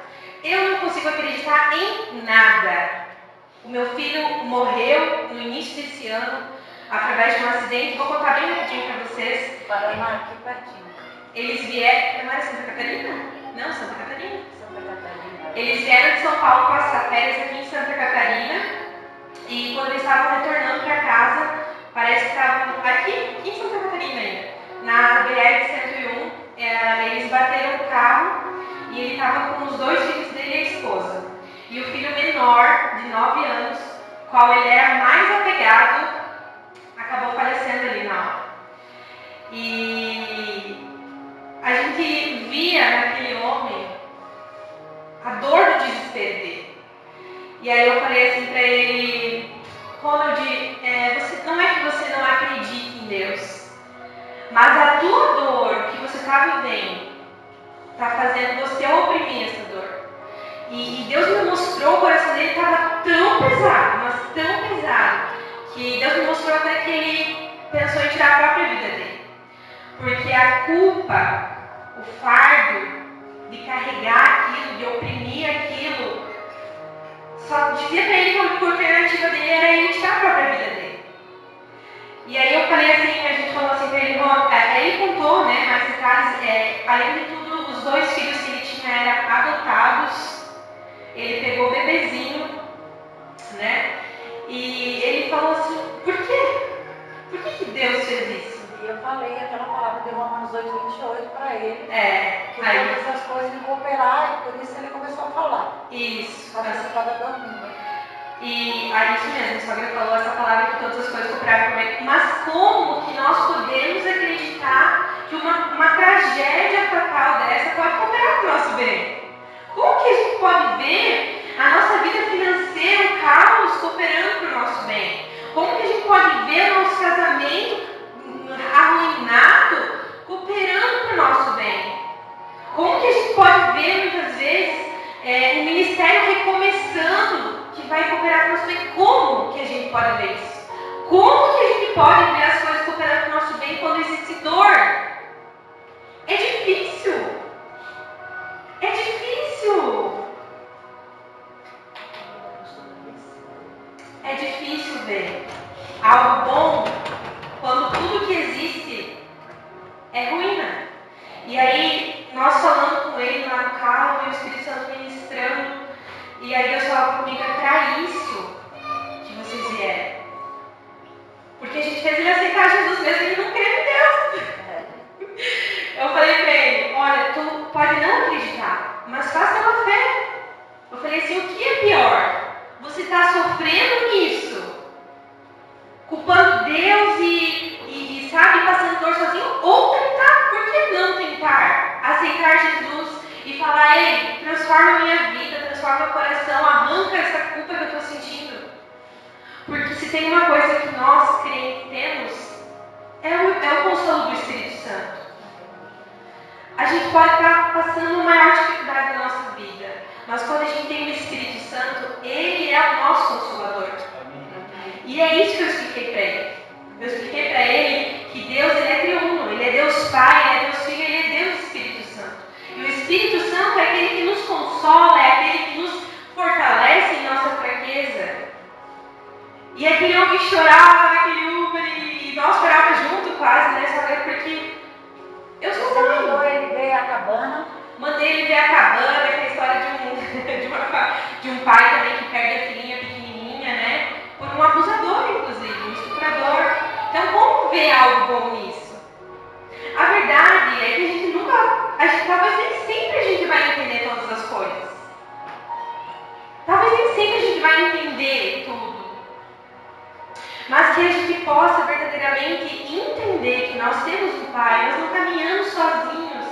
Speaker 2: eu não consigo acreditar em nada. O meu filho morreu no início desse ano, através de um acidente. Vou contar bem rapidinho para vocês.
Speaker 3: Paraná, aqui pertinho.
Speaker 2: Eles vieram... Não era Santa Catarina? Não, Santa Catarina.
Speaker 3: Santa Catarina.
Speaker 2: Eles vieram de São Paulo passar férias aqui em Santa Catarina. E quando eles estavam retornando para casa, parece que estavam aqui em Santa Catarina ainda, na BR-101, eles bateram o carro e ele estava com os 2 filhos dele e a esposa. E o filho menor, de 9 anos, qual ele era mais apegado, acabou falecendo ali na hora. E a gente via naquele homem a dor do desespero dele. E aí eu falei assim para ele, Ronald, não é que você não acredite em Deus, mas a tua dor que você está vivendo está fazendo você oprimir essa dor. E Deus me mostrou, o coração dele estava tão pesado, mas tão pesado, que Deus me mostrou até que ele pensou em tirar a própria vida dele. Porque a culpa, o fardo de carregar aquilo, de oprimir aquilo, só dizia para ele que a única alternativa dele era ele tirar a própria vida dele. E aí eu falei assim, a gente falou assim para ele, aí ele contou, né, mais detalhes, além de tudo, os 2 filhos que ele tinha eram adotados. Ele pegou o bebezinho, né? E ele falou assim, por quê? Por que Deus fez isso?
Speaker 3: E eu falei aquela palavra de Romanos 8:28 para ele. Que
Speaker 2: Aí,
Speaker 3: todas essas coisas iam cooperar, e por isso ele começou a falar.
Speaker 2: isso.
Speaker 3: Só que você estava dormindo.
Speaker 2: E aí isso mesmo, a sogra falou essa palavra que todas as coisas cooperaram para o bem. Mas como que nós podemos acreditar que uma tragédia fatal dessa pode cooperar para o nosso bem? Como que a gente pode ver a nossa vida financeira, o caos, cooperando para o nosso bem? Como que a gente pode ver o nosso casamento arruinado, cooperando para o nosso bem? Como que a gente pode ver, muitas vezes, o ministério recomeçando, que vai cooperar para o nosso bem? Como que a gente pode ver isso? Como que a gente pode ver as coisas cooperando para o nosso bem quando existe dor? É difícil. É difícil. É difícil ver algo bom quando tudo que existe é ruína. E aí, nós falando com ele lá no carro, e o Espírito Santo ministrando, e aí Deus falava comigo, é para isso que vocês vieram. Porque a gente fez ele aceitar Jesus mesmo, ele não crê em Deus. Eu falei para ele, olha, tu pode não acreditar, mas faça uma fé. Eu falei assim, o que é pior? Você está sofrendo nisso, culpando Deus e sabe, passando dor sozinho, ou tentar, por que não tentar? Aceitar Jesus e falar, ei, transforma a minha vida, transforma meu coração, arranca essa culpa que eu estou sentindo. Porque se tem uma coisa que nós crentes temos, é o consolo do Espírito Santo. A gente pode estar passando uma maior dificuldade na nossa vida, mas quando a gente tem o Espírito Santo, Ele é o nosso Consolador. E é isso que eu expliquei para ele. Eu expliquei para ele que Deus ele é triuno, Ele é Deus Pai, Ele é Deus Filho, Ele é Deus Espírito Santo. E o Espírito Santo é aquele que nos consola, é aquele que nos fortalece em nossa fraqueza. E aquele homem chorava naquele Uber e nós chorávamos junto quase, né, sabe? Porque eu sou mãe.
Speaker 3: Mandou ele ver a cabana.
Speaker 2: Mandei ele ver a cabana, que é a história de um pai também que perde a filhinha pequenininha, né? Por um abusador, inclusive, um estuprador. Então, como ver algo bom nisso? A verdade é que a gente nunca, talvez nem sempre a gente vai entender todas as coisas. Talvez nem sempre a gente vai entender tudo. Mas que a gente possa verdadeiramente entender que nós temos um Pai, nós não caminhamos sozinhos.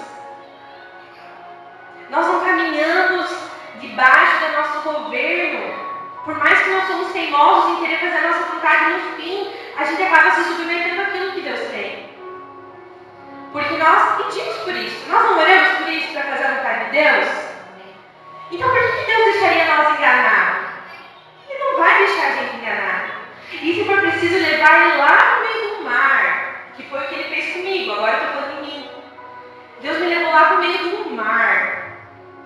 Speaker 2: Nós não caminhamos debaixo do nosso governo. Por mais que nós somos teimosos em querer fazer a nossa vontade, no fim, a gente acaba se submetendo àquilo que Deus tem. Porque nós pedimos por isso. Nós não oramos por isso para fazer a vontade de Deus? Então por que Deus deixaria nós enganar? Ele não vai deixar a gente enganar. E se for preciso levar ele lá no meio do mar, que foi o que ele fez comigo, agora eu estou falando em mim. Deus me levou lá no meio do mar,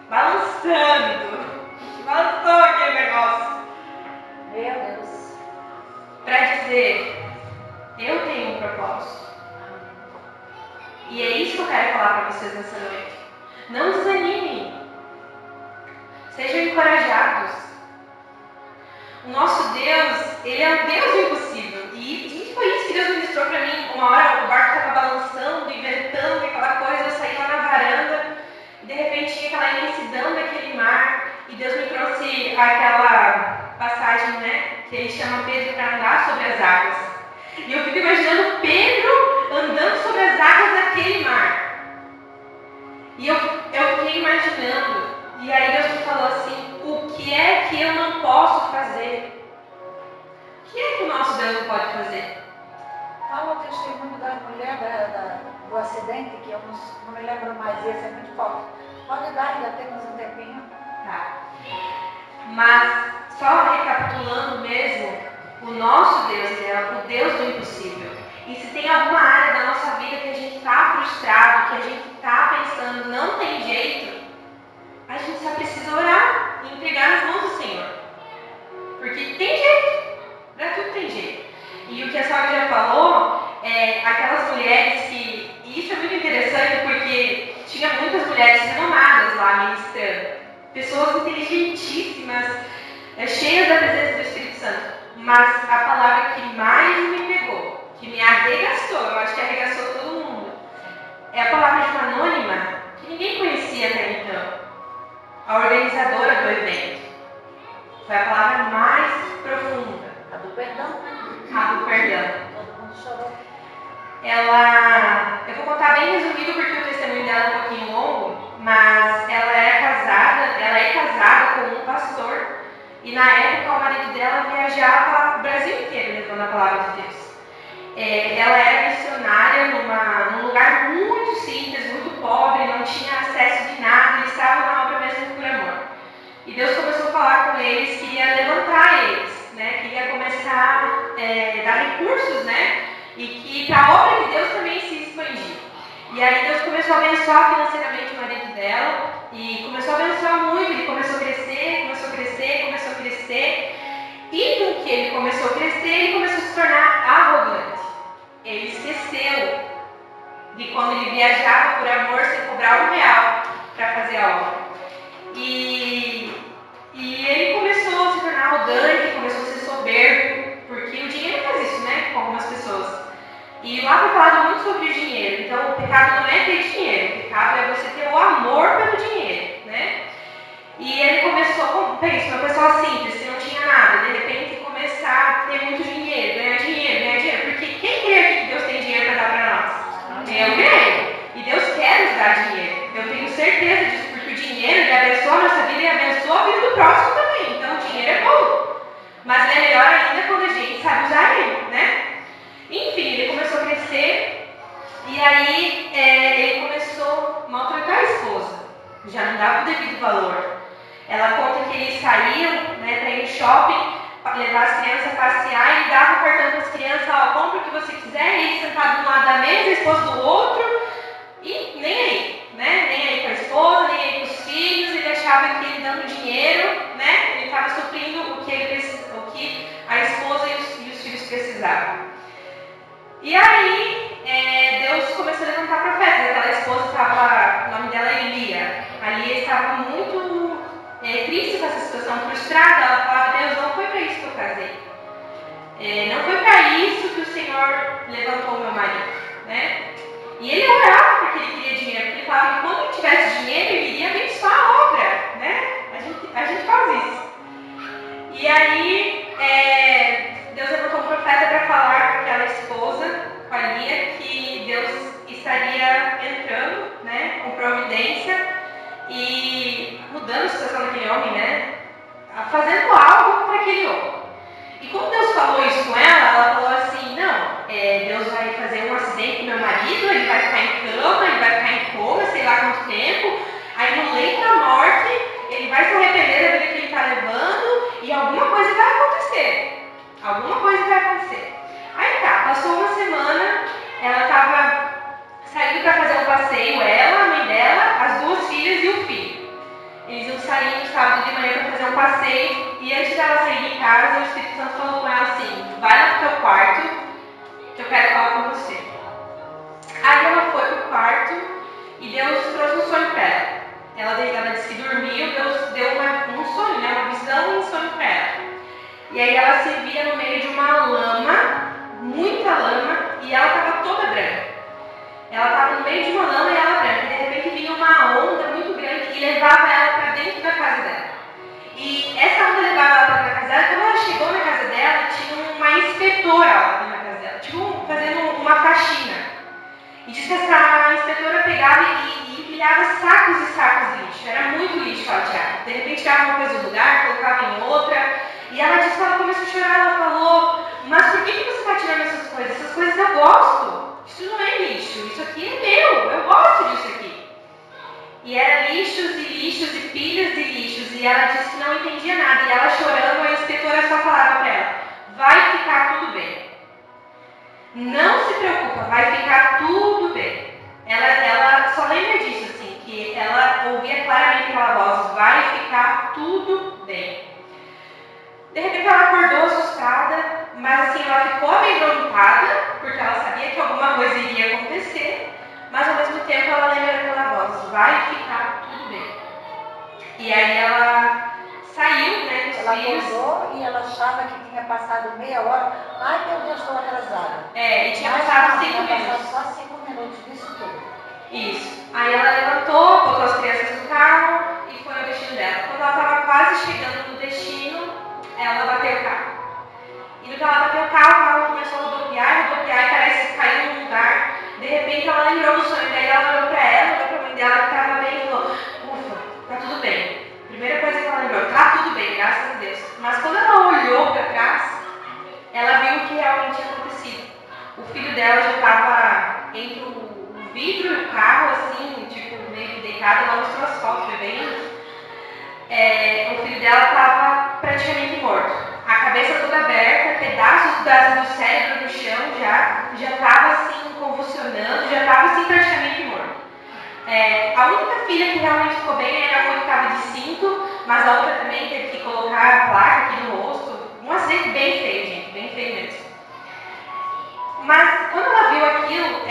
Speaker 2: balançando. Balançou aquele negócio.
Speaker 3: Meu Deus.
Speaker 2: Para dizer, eu tenho um propósito. E é isso que eu quero falar para vocês nessa noite. Não desanimem. Sejam encorajados. O nosso Deus, Ele é um Deus do impossível. E foi isso que Deus ministrou para mim. Uma hora o barco estava balançando e ventando, aquela coisa, eu saí lá na varanda e de repente tinha aquela imensidão daquele mar. E Deus me trouxe aquela passagem, né, que Ele chama Pedro para andar sobre as águas. E eu fico imaginando Pedro andando sobre as águas daquele mar. E eu fiquei imaginando. E aí Deus me falou assim, o que é que eu não posso fazer? O que é que o nosso Deus não pode fazer?
Speaker 3: Fala o testemunho da mulher do acidente, que eu não me lembro mais, esse é muito forte. Pode dar, ainda temos um tempinho.
Speaker 2: Tá. Mas, só recapitulando mesmo, o nosso Deus, ele é o Deus do impossível. E se tem alguma área da nossa vida que a gente está frustrado, que a gente está pensando não tem jeito, a gente só precisa orar e entregar nas mãos do Senhor. Porque tem jeito, para tudo tem jeito. E o que a Sônia já falou, aquelas mulheres que... E isso é muito interessante porque tinha muitas mulheres renomadas lá ministrando. Pessoas inteligentíssimas, cheias da presença do Espírito Santo. Mas a palavra que mais me pegou, que me arregaçou, eu acho que arregaçou todo mundo, é a palavra de uma anônima que ninguém conhecia até então. A organizadora do evento. Foi a palavra mais profunda.
Speaker 3: A do perdão.
Speaker 2: A do perdão.
Speaker 3: Todo mundo chorou.
Speaker 2: Eu vou contar bem resumido porque o testemunho dela é um pouquinho longo, mas ela é casada com um pastor e na época o marido dela viajava o Brasil inteiro levando a palavra de Deus. Ela era missionária num lugar muito simples, muito pobre, não tinha acesso de nada, eles estavam na obra mesmo por amor. E Deus começou a falar com eles, queria levantar eles, né? Queria começar a dar recursos, né? E que para a obra de Deus também se expandir. E aí Deus começou a abençoar financeiramente o marido dela e começou a abençoar muito, ele começou a crescer. E com que ele começou a crescer, ele começou a se tornar arrogante. Ele esqueceu de quando ele viajava por amor sem cobrar R$1 para fazer a obra. E ele começou a se tornar arrogante, começou a ser soberbo, porque o dinheiro faz isso, né, com algumas pessoas. E lá foi falado muito sobre o dinheiro. Então, o pecado não é ter dinheiro, o pecado é você ter o amor pelo dinheiro, né? E ele começou, pensa, uma pessoa simples, que não tinha nada, de repente começar a ter muito dinheiro, ganhar dinheiro. Porque quem crê aqui que Deus tem dinheiro para dar para nós? Eu creio. E Deus quer nos dar dinheiro. Eu tenho certeza disso, porque o dinheiro ele abençoa a nossa vida e abençoa a vida do próximo também. Então, o dinheiro é bom. Mas é melhor ainda quando a gente sabe usar ele, né? Enfim, ele começou a crescer e aí ele começou a maltratar a esposa. Já não dava o devido valor. Ela conta que eles saíam, né, para ir no shopping, levar as crianças a passear, e dava o cartão para as crianças, compra o que você quiser, e ele sentado de um lado da mesa, a esposa do outro, e nem aí, né? Nem aí para a esposa, nem aí para os filhos. Ele achava que ele dando dinheiro, né, ele estava suprindo o que a esposa e os filhos precisavam. E aí, Deus começou a levantar profetas. Aquela esposa estava, o nome dela é Lia. A Lia estava muito triste com essa situação, frustrada. Ela falava: Deus, não foi para isso que eu casei. Não foi para isso que o Senhor levantou o meu marido, né? E ele orava porque ele queria dinheiro, porque ele falava que quando ele tivesse dinheiro, ele iria abençoar a obra, né? A gente faz isso. E aí, Deus levantou um profeta para falar com aquela esposa, com a Lia, que Deus estaria entrando, né, com providência e mudando a situação daquele homem, né, fazendo algo para aquele homem. E quando Deus falou isso com ela falou assim: não, Deus vai fazer um acidente com meu marido, ele vai ficar em cama, ele vai ficar em coma, sei lá quanto tempo, aí no leito da morte, ele vai se arrepender da vida que ele está levando e alguma coisa vai acontecer. Aí tá, passou uma semana, ela estava saindo para fazer um passeio, ela, a mãe dela, as duas filhas e o filho. Eles iam sair no sábado de manhã para fazer um passeio e antes dela sair de casa, o Espírito Santo falou com ela assim: vai lá pro teu quarto que eu quero falar com você. Aí ela foi pro quarto e Deus trouxe um sonho para ela. Ela disse que dormiu, Deus deu um sonho, né, uma visão e um sonho para ela. E aí ela se via no meio de uma lama, muita lama, e ela estava toda branca. Ela estava no meio de uma lama e ela branca. E de repente vinha uma onda muito grande e levava ela para dentro da casa dela. E essa onda levava ela para a casa dela. Quando ela chegou na casa dela, tinha uma inspetora lá na casa dela, tipo fazendo uma faxina. E diz que essa inspetora pegava e empilhava sacos e sacos de lixo. Era muito lixo que ela tirava. De repente tirava uma coisa do lugar, colocava em outra. E ela disse que ela começou a chorar. Ela falou: mas por que você está tirando essas coisas? Essas coisas eu gosto. Isso não é lixo. Isso aqui é meu. Eu gosto disso aqui. E era lixos e lixos e pilhas de lixos. E ela disse que não entendia nada. E ela chorando, a inspetora só falava para ela: vai ficar tudo bem. Não se preocupa, vai ficar tudo bem. Ela só lembra disso, assim, que ela ouvia claramente aquela voz: vai ficar tudo bem. De repente ela acordou assustada, mas assim, ela ficou amedrontada, porque ela sabia que alguma coisa iria acontecer, mas ao mesmo tempo ela lembra daquela voz: vai ficar tudo bem. E aí ela saiu, né, dos
Speaker 3: Ela
Speaker 2: filhos.
Speaker 3: acordou e ela achava que tinha passado meia hora. Ai, meu Deus, estou atrasada.
Speaker 2: E tinha
Speaker 3: Mas
Speaker 2: passado
Speaker 3: não,
Speaker 2: 5
Speaker 3: tinha
Speaker 2: minutos.
Speaker 3: passado só 5 minutos disso tudo.
Speaker 2: Isso. Aí ela levantou, botou as crianças no carro e foi ao destino dela. Quando ela estava quase chegando no destino, ela bateu o carro. E no que ela bateu o carro começou a rodopiar e parece que caiu num lugar. De repente ela lembrou do sonho dela, ela olhou para ela, olhou para a mãe dela que estava bem e falou: ufa, tá tudo bem. Primeira coisa que ela lembrou: tá tudo bem, graças a Deus. Mas quando ela olhou para trás, ela viu o que realmente tinha acontecido. O filho dela já estava entre o vidro e o carro, assim, tipo, meio que deitado. Ela mostrou as fotos, foi bem. O filho dela estava praticamente morto. A cabeça toda aberta, pedaços do cérebro no chão, já estava assim, convulsionando, já estava assim, praticamente morto. A única filha que realmente ficou bem era uma que estava de cinto, mas a outra também teve que colocar a placa aqui no rosto. Um acidente bem feio, gente, bem feio mesmo. Mas quando ela viu aquilo,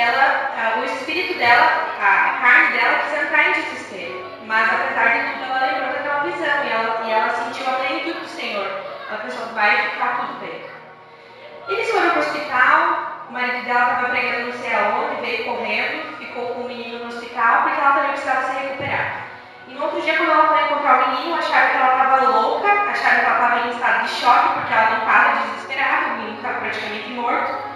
Speaker 2: o espírito dela, a carne dela, quis entrar em desespero. Mas apesar de tudo, ela lembrou daquela visão e ela sentiu a plenitude do Senhor. Ela pensou: vai ficar tudo bem. Eles foram para o hospital, o marido dela estava pregando não sei aonde, veio correndo, ficou com o menino no hospital porque ela também precisava se recuperar. E no outro dia, quando ela foi encontrar o menino, acharam que ela estava louca, acharam que ela estava em estado de choque porque ela não estava desesperada, o menino estava praticamente morto.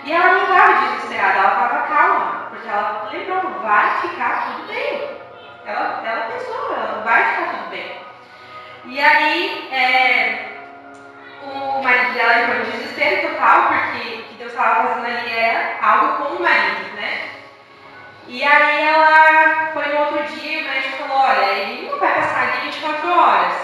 Speaker 2: E ela não estava desesperada, ela estava calma, porque ela lembrou: vai ficar tudo bem. Ela pensou: vai ficar tudo bem. E aí, o marido dela entrou em desespero total, porque o que Deus estava fazendo ali era algo com o marido, né? E aí ela foi no outro dia e o médico falou: olha, ele não vai passar de 24 horas.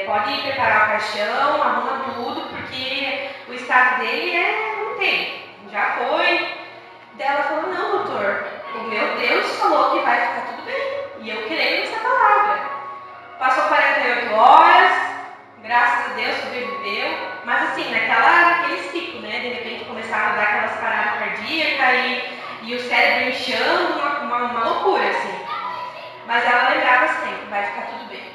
Speaker 2: Pode preparar o caixão, arruma tudo, porque o estado dele não tem. Já foi. Daí ela falou: não, doutor, o meu Deus falou que vai ficar tudo bem. E eu creio nessa palavra. Passou 48 horas, graças a Deus sobreviveu. Mas assim, naquele ciclo, né? De repente começava a dar aquelas paradas cardíacas e o cérebro inchando, uma loucura, assim. Mas ela lembrava sempre: vai ficar tudo bem.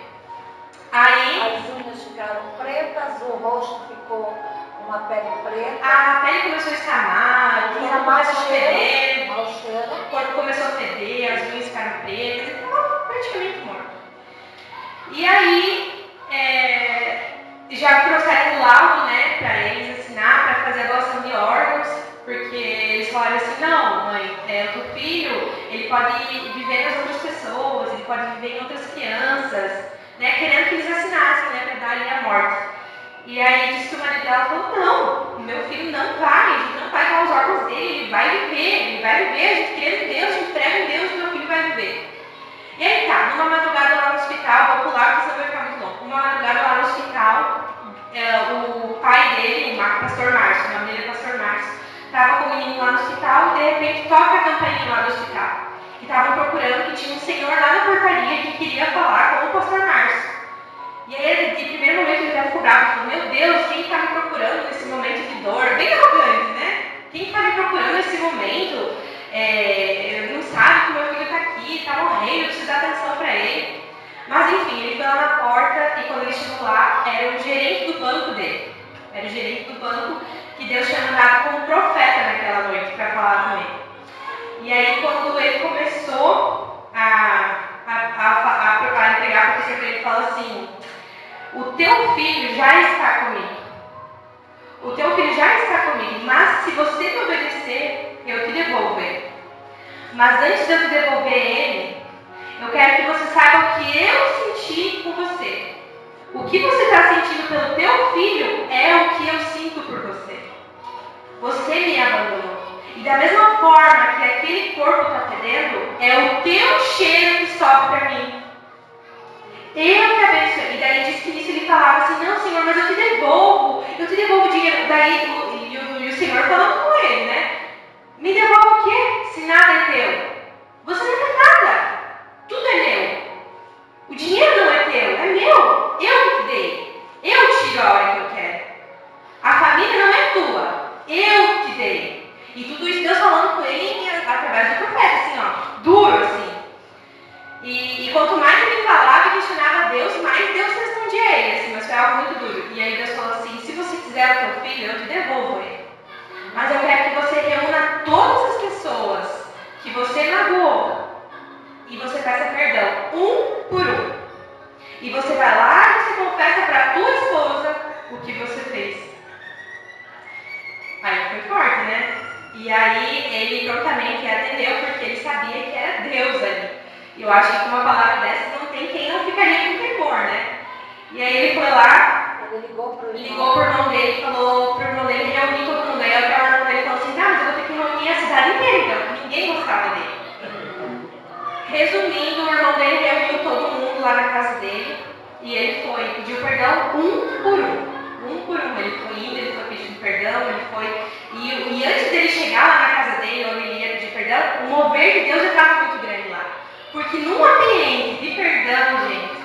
Speaker 2: Aí,
Speaker 3: as unhas ficaram pretas, o rosto ficou uma pele preta.
Speaker 2: A pele começou a escamar, o corpo começou a feder,
Speaker 3: o
Speaker 2: corpo começou a feder, as unhas ficaram pretas, ele estava praticamente morto. E aí, já trouxeram o laudo, né, para eles assinar, para fazer a doação de órgãos, porque eles falaram assim: não, mãe, o teu filho, ele pode viver nas outras pessoas, ele pode viver em outras crianças, né, querendo que eles assinassem, né, para dar ali a morte. E aí disse que o marido dela falou: não, o meu filho não vai, a gente não vai dar os órgãos dele, ele vai viver, a gente crê em Deus, a gente prega em Deus que meu filho vai viver. E aí tá, numa madrugada lá no hospital, vou pular porque senão vai ficar muito longo. Uma madrugada lá no hospital, o pai dele, o pastor Márcio, o nome dele é pastor Márcio, estava com o menino lá no hospital e de repente toca a campainha lá do hospital. E estavam procurando que tinha um senhor lá na portaria que queria falar com o pastor Márcio. E aí, de primeiro momento, ele deve cobrar, ele falou: meu Deus, quem está me procurando nesse momento de dor? Bem arrogante, né? Quem está me procurando nesse momento? Não sabe que meu filho está aqui, está morrendo, eu preciso dar atenção para ele. Mas enfim, ele foi lá na porta e quando ele chegou lá, era o gerente do banco dele. Era o gerente do banco que Deus tinha mandado como profeta naquela noite para falar com ele. E aí, quando ele começou a entregar a notícia para ele, falou assim: o teu filho já está comigo. O teu filho já está comigo, mas se você me obedecer, eu te devolvo ele. Mas antes de eu te devolver ele, eu quero que você saiba o que eu senti com você. O que você está sentindo pelo teu filho é o que eu sinto por você. Você me abandonou. E da mesma forma que aquele corpo está fedendo, é o teu cheiro que sobe para mim. Eu te abençoe. E daí diz que nisso ele falava assim, não, Senhor, mas eu te devolvo o dinheiro. Daí e o Senhor falando com ele, né? Me devolve o quê? Se nada é teu. Você não tem nada. Tudo é meu. O dinheiro não é teu, é meu. Eu que te dei. Eu tiro a hora que eu quero. A família não é tua. Eu te dei. E tudo isso Deus falando com ele através do profeta, assim, ó, duro, assim. E quanto mais ele falava e questionava a Deus, mais Deus respondia a ele, assim, mas foi algo muito duro. E aí Deus falou assim, se você quiser o teu filho, eu te devolvo ele. Mas eu quero que você reúna todas as pessoas que você magoou e você peça perdão, um por um. E você vai lá e você confessa para a tua esposa o que você fez. Aí foi forte, né? E aí ele prontamente atendeu, porque ele sabia que era Deus ali. E eu acho que com uma palavra dessa não tem quem não ficaria com temor, né? E aí ele foi lá, ligou pro irmão dele, falou pro irmão dele reunir todo mundo. Aí o irmão dele falou assim, mas eu vou ter que reunir a cidade inteira, então ninguém gostava dele. Resumindo, o irmão dele reuniu todo mundo lá na casa dele. E ele foi, pediu perdão um por um. Um por um. Ele foi indo, ele foi pedindo perdão, ele foi... E antes dele chegar lá na casa dele, onde ele ia pedir perdão, o mover de Deus já estava muito grande lá. Porque num ambiente de perdão, gente,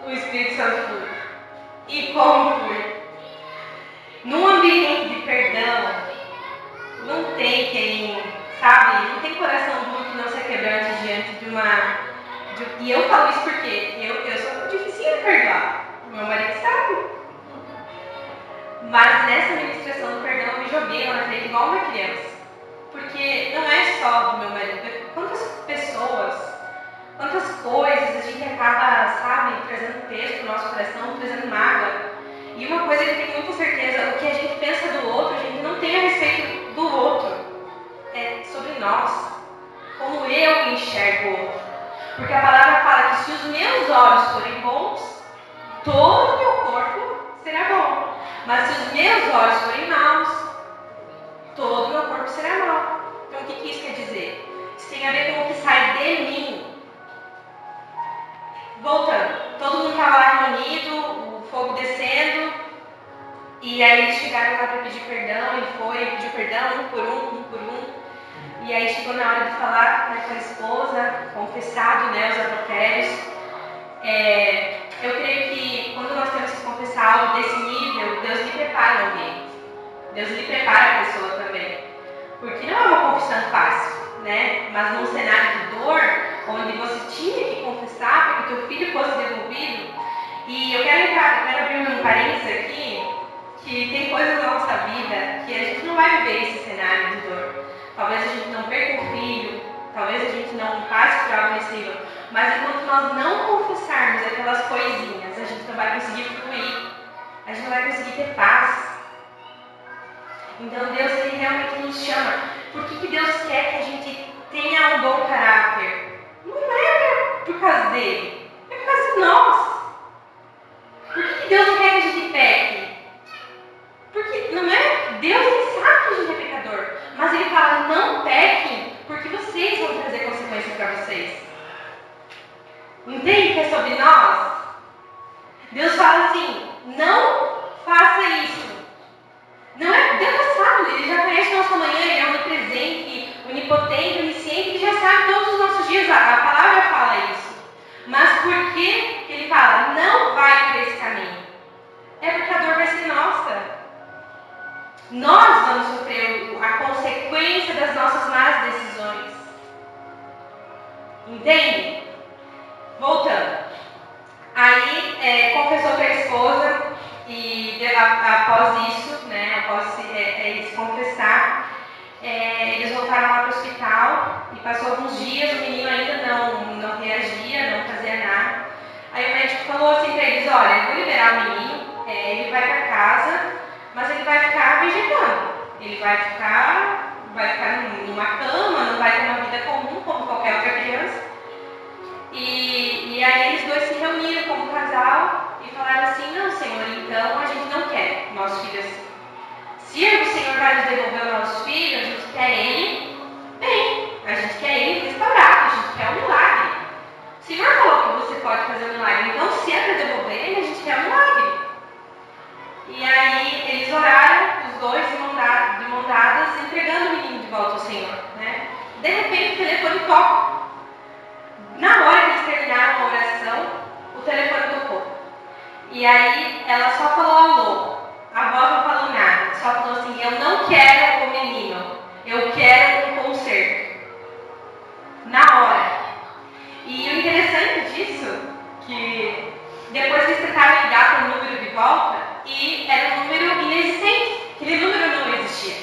Speaker 2: o Espírito Santo flui. E como flui? Num ambiente de perdão, não tem quem, sabe, não tem coração duro que não se quebrante diante de uma... E eu falo isso porque eu sou muito difícil de perdoar. Meu marido sabe. Mas nessa ministração do perdão eu me joguei lá na frente igual uma criança. Porque não é só do meu marido. Quantas pessoas, quantas coisas a gente acaba, sabe, trazendo peso para o nosso coração, trazendo mágoa. E uma coisa que eu tenho muita certeza, o que a gente pensa do outro, a gente não tem a respeito do outro. É sobre nós. Como eu enxergo o outro. Porque a palavra fala que se os meus olhos forem bons, todo o meu corpo será bom. Mas se os meus olhos forem maus, todo o meu corpo será mau. Então o que isso quer dizer? Isso tem a ver com o que sai de mim. Voltando, todo mundo estava lá reunido, o fogo descendo, e aí eles chegaram lá para pedir perdão, ele foi, pediu perdão um por um. E aí chegou na hora de falar, né, com a esposa, confessado, né, os adultérios. Eu creio que quando nós temos que confessar algo desse nível, Deus lhe prepara o ambiente. Deus lhe prepara a pessoa também. Porque não é uma confissão fácil, né? Mas num cenário de dor, onde você tinha que confessar para que o teu filho fosse devolvido. E eu quero abrir um parênteses aqui, que tem coisas na nossa vida que a gente não vai viver esse cenário de dor. Talvez a gente não perca o filho, talvez a gente não passe por algo nesse nível, mas enquanto nós não confessarmos aquelas coisinhas, a gente não vai conseguir fluir, a gente não vai conseguir ter paz. Então Deus, Ele realmente nos chama. Por que Deus quer que a gente tenha um bom caráter? Não é por causa dele, é por causa de nós. Por que Deus não quer que a gente peque? Porque não é? Deus, Ele sabe que a gente é pecador. Mas Ele fala, não pequem, porque vocês vão trazer consequências para vocês. Entende que é sobre nós? Deus fala assim, não faça isso. Não é, Deus já sabe, Ele já conhece nosso amanhã, Ele é onipresente, onipotente, onisciente, Ele já sabe todos os nossos dias, a palavra fala isso. Mas por que Ele fala, não vai por esse caminho? É porque a dor vai ser nossa. Nós vamos sofrer a consequência das nossas más decisões. Entende? Voltando. Aí, confessou para a esposa e após isso, né, após eles confessar, eles voltaram lá para o hospital e passou alguns dias, o menino ainda não reagia, não fazia nada. Aí o médico falou assim para eles, olha, eu vou liberar o menino, ele vai para casa, mas ele vai ficar vegetando. Ele vai ficar numa cama, não vai ter uma vida comum como qualquer outra criança. E aí eles dois se reuniram como casal e falaram assim, não, Senhor, então a gente não quer nosso filho assim. Se o Senhor Senhor vai nos devolver o nosso filho, a gente quer ele bem, a gente quer ele restaurado, a gente quer um milagre. O Senhor falou que você pode fazer um milagre, então se é para devolver ele, a gente quer um milagre. E aí eles oraram, os dois de mão dadas, entregando o menino de volta ao Senhor, né? De repente o telefone toca. Na hora que eles terminaram a oração, o telefone tocou. E aí ela só falou alô. A voz não falou nada. Só falou assim, eu não quero o menino. Eu quero um conserto. Na hora. E o interessante disso, que depois eles tentaram ligar para o número de volta e era um número inexistente. Aquele número não existia.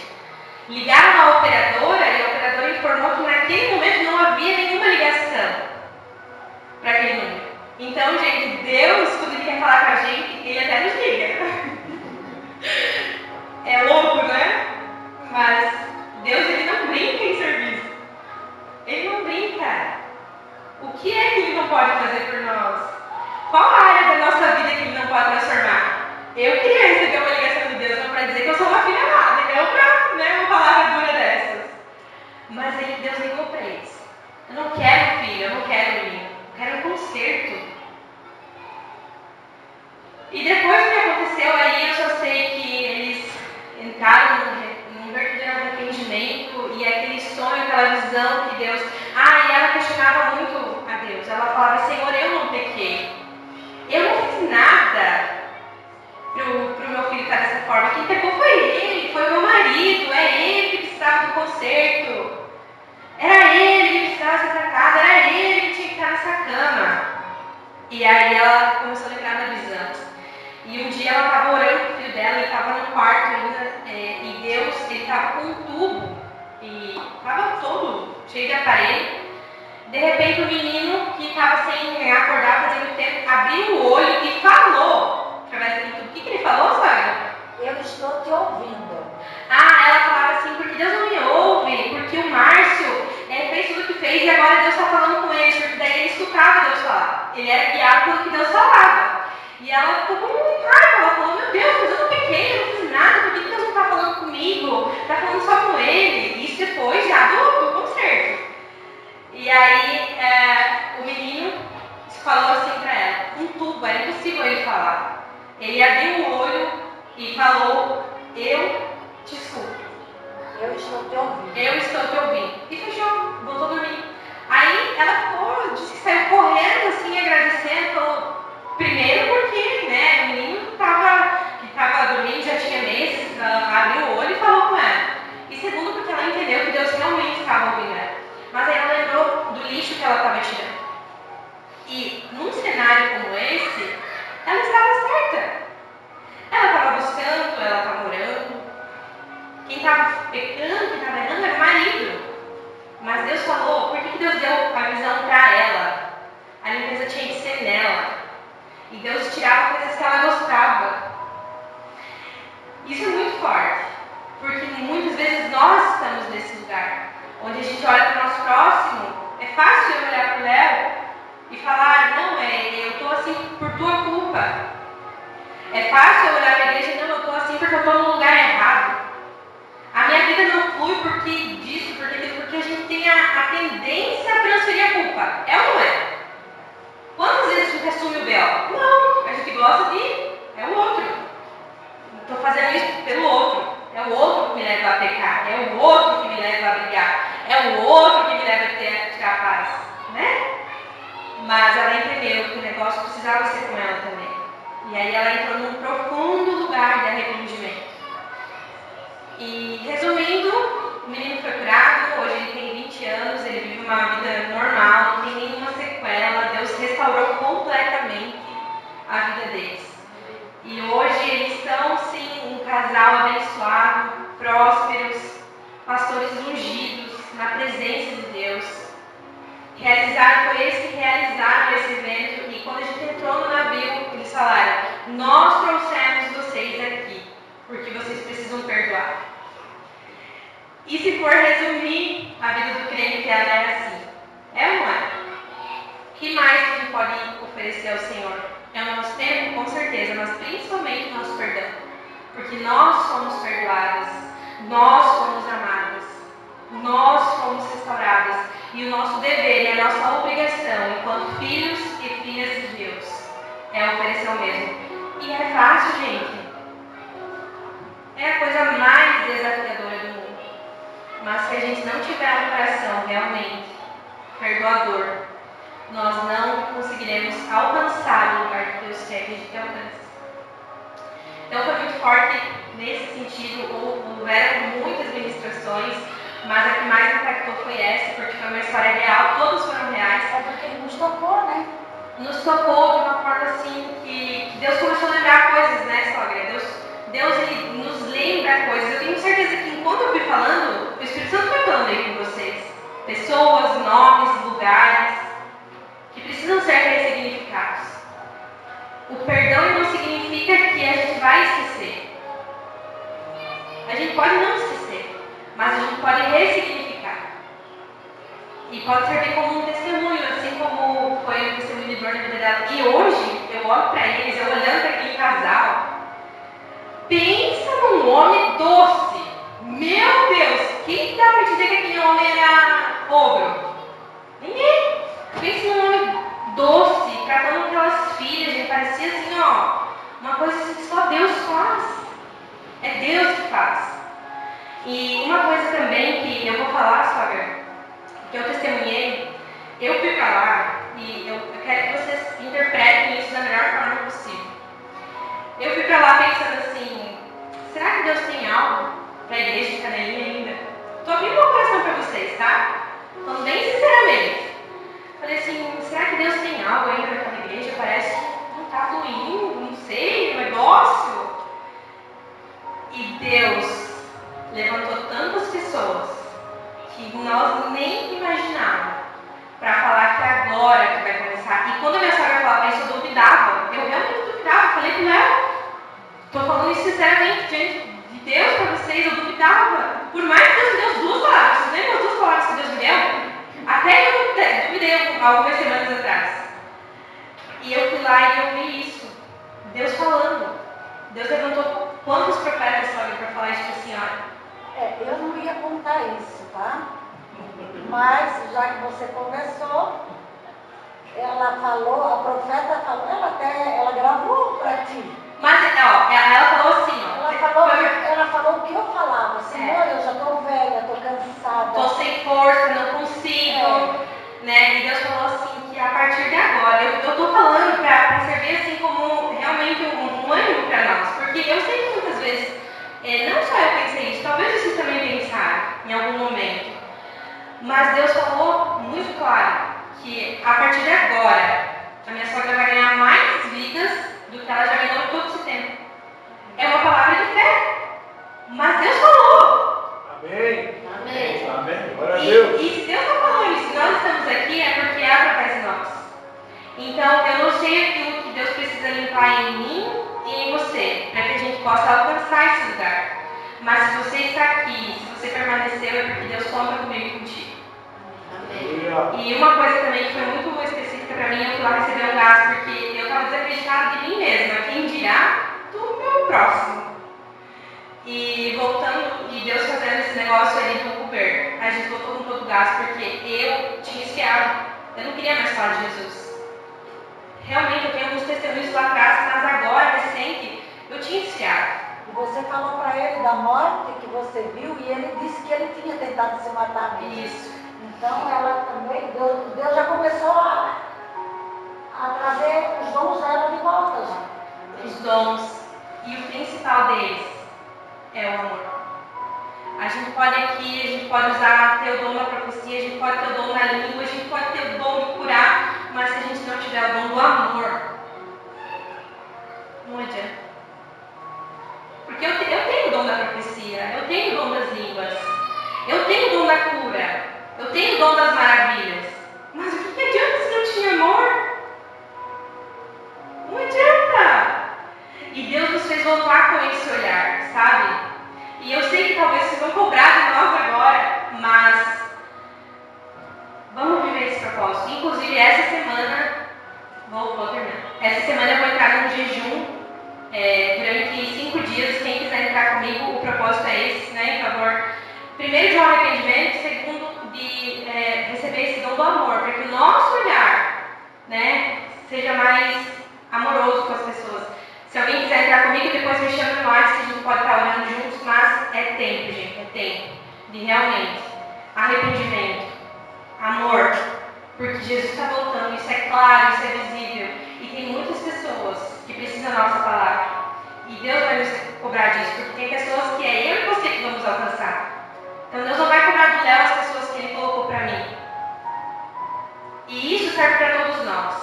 Speaker 2: Ligaram à operadora e a operadora informou que naquele momento não havia nenhuma ligação para aquele número. Então, gente, Deus, quando Ele quer falar com a gente, Ele até nos liga. É louco, né? Mas Deus, Ele não brinca em serviço. Ele não brinca. O que é que Ele não pode fazer por nós? Qual a área da nossa vida que Ele não pode transformar? Eu queria receber uma ligação de Deus para dizer que eu sou uma filha amada, e não para, né, uma palavra dura dessas. Mas Deus ligou para eles. Eu não quero filho, eu não quero menino. Eu quero um conserto. E depois do que aconteceu aí, eu só sei que eles entraram num verdadeiro arrependimento e aquele sonho, aquela visão que Deus... e ela questionava muito a Deus. Ela falava, Senhor, eu não pequei. Eu não fiz nada pro meu filho estar dessa forma. Quem pecou foi ele, foi o meu marido, é ele que precisava do conserto. Era ele que precisava ser tratado, era ele que tinha que estar nessa cama. E aí ela começou a lembrar da visão. E um dia ela estava orando com o filho dela, ele estava no quarto ainda, e Deus, ele estava com um tubo, e estava todo cheio de aparelho. De repente o menino, que estava sem acordar, fazendo tempo, abriu o olho e falou, através daquele tubo. O que ele falou, Sônia?
Speaker 3: Eu estou te ouvindo.
Speaker 2: Ela falava assim, porque Deus não me ouve, porque o Márcio fez tudo o que fez e agora Deus está falando com ele, porque daí ele escutava Deus falar. Ele era guiado pelo que Deus falava. E ela ficou com raiva, ela falou, meu Deus, mas eu não pequei, eu não fiz nada, por que Deus não está falando comigo? Está falando só com ele. Isso depois já do concerto. E aí o menino falou assim para ela, um tubo, era impossível ele falar. Ele abriu o olho e falou, eu te escuto.
Speaker 3: Eu estou te ouvindo.
Speaker 2: Eu estou te ouvindo. E fechou, voltou a dormir. Aí ela disse que saiu correndo assim, agradecendo, falou, primeiro porque, né, o menino que estava dormindo, já tinha meses, abriu o olho e falou com ela. E segundo porque ela entendeu que Deus realmente estava ouvindo ela. Mas aí ela lembrou do lixo que ela estava tirando. E num cenário como esse, ela estava certa. Ela estava buscando, ela estava orando. Quem estava pecando, quem estava errando era o marido. Mas Deus falou, por que Deus deu a visão para ela? A limpeza tinha que ser nela. E Deus tirava coisas que ela gostava. Isso é muito forte. Porque muitas vezes nós estamos nesse lugar. Onde a gente olha para o nosso próximo. É fácil eu olhar para o Léo e falar, não, eu estou assim por tua culpa. É fácil eu olhar para a igreja, não, eu estou assim porque eu estou no lugar errado. A minha vida não flui porque disso, porque a gente tem a tendência a transferir a culpa. É ou não é? Quantas vezes a gente assume o véu? Não, a gente gosta de... é o outro. Estou fazendo isso pelo outro. É o outro que me leva a pecar. É o outro que me leva a brigar. É o outro que me leva a tirar a paz. Né? Mas ela entendeu que o negócio precisava ser com ela também. E aí ela entrou num profundo lugar de arrependimento. E resumindo, o menino foi curado, hoje ele tem 20 anos, ele vive uma vida normal, não tem nenhuma sequela, Deus restaurou completamente a vida deles. E hoje eles são, sim, um casal abençoado, prósperos, pastores ungidos, na presença de Deus. Foi eles que realizaram esse evento, e quando a gente entrou no navio, eles falaram, nós trouxemos vocês aqui, porque vocês precisam perdoar. E se for resumir, a vida do crente ela é assim. É ou não é? O que mais a gente pode oferecer ao Senhor? É o nosso tempo, com certeza, mas principalmente o nosso perdão. Porque nós somos perdoadas. Nós fomos amadas, nós fomos restauradas, e o nosso dever e a nossa obrigação, enquanto filhos e filhas de Deus, é oferecer o mesmo. E é fácil, gente. É a coisa mais desafiadora do mundo. Mas se a gente não tiver um coração realmente perdoador, nós não conseguiremos alcançar o lugar que Deus quer que a gente alcance. Então foi muito forte nesse sentido. Houveram muitas ministrações, mas a que mais impactou foi essa, porque foi uma história real, todos foram reais.
Speaker 3: É porque ele nos tocou, né?
Speaker 2: Nos tocou de uma forma assim que Deus começou a lembrar coisas, né, sogra? Deus ele nos lembra coisas. Eu tenho certeza que enquanto eu fui falando, o Espírito Santo vai falando aí com vocês. Pessoas, nomes, lugares que precisam ser ressignificados. O perdão não significa que a gente vai esquecer. A gente pode não esquecer, mas a gente pode ressignificar. E pode servir como um testemunho, assim como foi o testemunho de dor na vida dela. E hoje, eu olho para eles, eu olhando para aquele casal, pensa num homem doce. Meu Deus, quem dá para dizer que aquele homem era ogro? Ninguém. Pensa num homem doce, tratando aquelas filhas, gente, parecia assim, ó, uma coisa assim que só Deus faz. É Deus que faz. E uma coisa também que eu vou falar, sogra, que eu testemunhei, eu fui para lá e eu quero que vocês interpretem isso da melhor forma possível. Eu fui para lá pensando assim, será que Deus tem algo para a igreja de Canaã ainda? Estou abrindo meu coração para vocês, tá? Falando bem sinceramente. Falei assim, será que Deus tem algo ainda para aquela igreja? Parece que não está fluindo, não sei, o negócio. E Deus levantou tantas pessoas que nós nem imaginávamos para falar que agora que vai começar. E quando a minha sogra falava isso, eu duvidava. Eu realmente duvidava. Eu falei, não, estou falando isso sinceramente diante de Deus para vocês, eu duvidava. Por mais que Deus me deu as duas palavras, vocês lembram as duas palavras que Deus me deu? Até eu duvidei algumas semanas atrás. E eu fui lá e eu vi isso. Deus falando. Deus levantou quantos profetas para falar isso para a senhora?
Speaker 3: Eu não ia contar isso, tá? Mas, já que você conversou, ela falou, a profeta falou, ela gravou para ti.
Speaker 2: Mas, ó, ela falou assim, ó.
Speaker 3: Ela falou o que eu falava, Senhor, eu já estou velha, estou cansada.
Speaker 2: Estou sem força, não consigo, né? E Deus falou assim, que a partir de agora, eu estou falando para servir assim como realmente um ânimo para nós. Porque eu sei que muitas vezes, não só eu pensei isso, talvez vocês também pensaram em algum momento. Mas Deus falou muito claro que a partir de agora, a minha sogra vai ganhar mais vidas do que ela já ganhou todo esse tempo. É uma palavra de fé. Mas Deus falou.
Speaker 4: Amém.
Speaker 3: Amém.
Speaker 4: Amém. Glória a Deus.
Speaker 2: E se Deus está falando isso, se nós estamos aqui, é porque é através de nós. Então, eu não sei aquilo que Deus precisa limpar em mim e em você, para que a gente possa alcançar esse lugar. Mas se você está aqui, se você permaneceu, é porque Deus conta comigo e contigo.
Speaker 4: Amém.
Speaker 2: E uma coisa também que foi muito específica para mim, eu fui lá receber um gás, porque eu estava desacreditada de mim mesma, quem dirá do meu próximo. E voltando, e Deus fazendo esse negócio ali do Uber, a gente voltou com todo o gás, porque eu tinha esfriado, eu não queria mais falar de Jesus. Realmente, eu tenho alguns testemunhos lá atrás, mas agora, recente, eu tinha esfriado.
Speaker 3: E você falou para ele da morte que você viu e ele disse que ele tinha tentado se matar mesmo.
Speaker 2: Isso.
Speaker 3: Então ela também, Deus já começou a trazer os dons dela de volta já.
Speaker 2: Os dons. E o principal deles é o amor. A gente pode aqui, a gente pode ter o dom da profecia, a gente pode ter o dom da língua, a gente pode ter o dom de curar, mas se a gente não tiver o dom do amor, não adianta. Porque eu tenho o dom da profecia, eu tenho o dom das línguas, eu tenho o dom da cura, eu tenho o dom das maravilhas. Mas o que adianta se não tinha amor? Não adianta. E Deus nos fez voltar com esse olhar, sabe? E eu sei que talvez vocês vão cobrar de nós agora, mas vamos viver esse propósito. Inclusive, essa semana, vou terminar. Essa semana eu vou entrar num jejum durante 5 dias. dias. Quem quiser entrar comigo, o propósito é esse, né? Em favor, primeiro, de um arrependimento, segundo, de receber esse dom do amor, para que o nosso olhar, né, seja mais amoroso com as pessoas. Se alguém quiser entrar comigo, depois me chama no WhatsApp, a gente pode estar orando juntos, mas é tempo, gente, é tempo de realmente arrependimento, amor, porque Jesus está voltando, isso é claro, isso é visível, e tem muitas pessoas que precisam da nossa palavra, e Deus vai nos cobrar disso, porque tem pessoas que é eu e você que vamos alcançar. Então Deus não vai cobrar do Léo as pessoas que Ele colocou para mim. E isso serve para todos nós.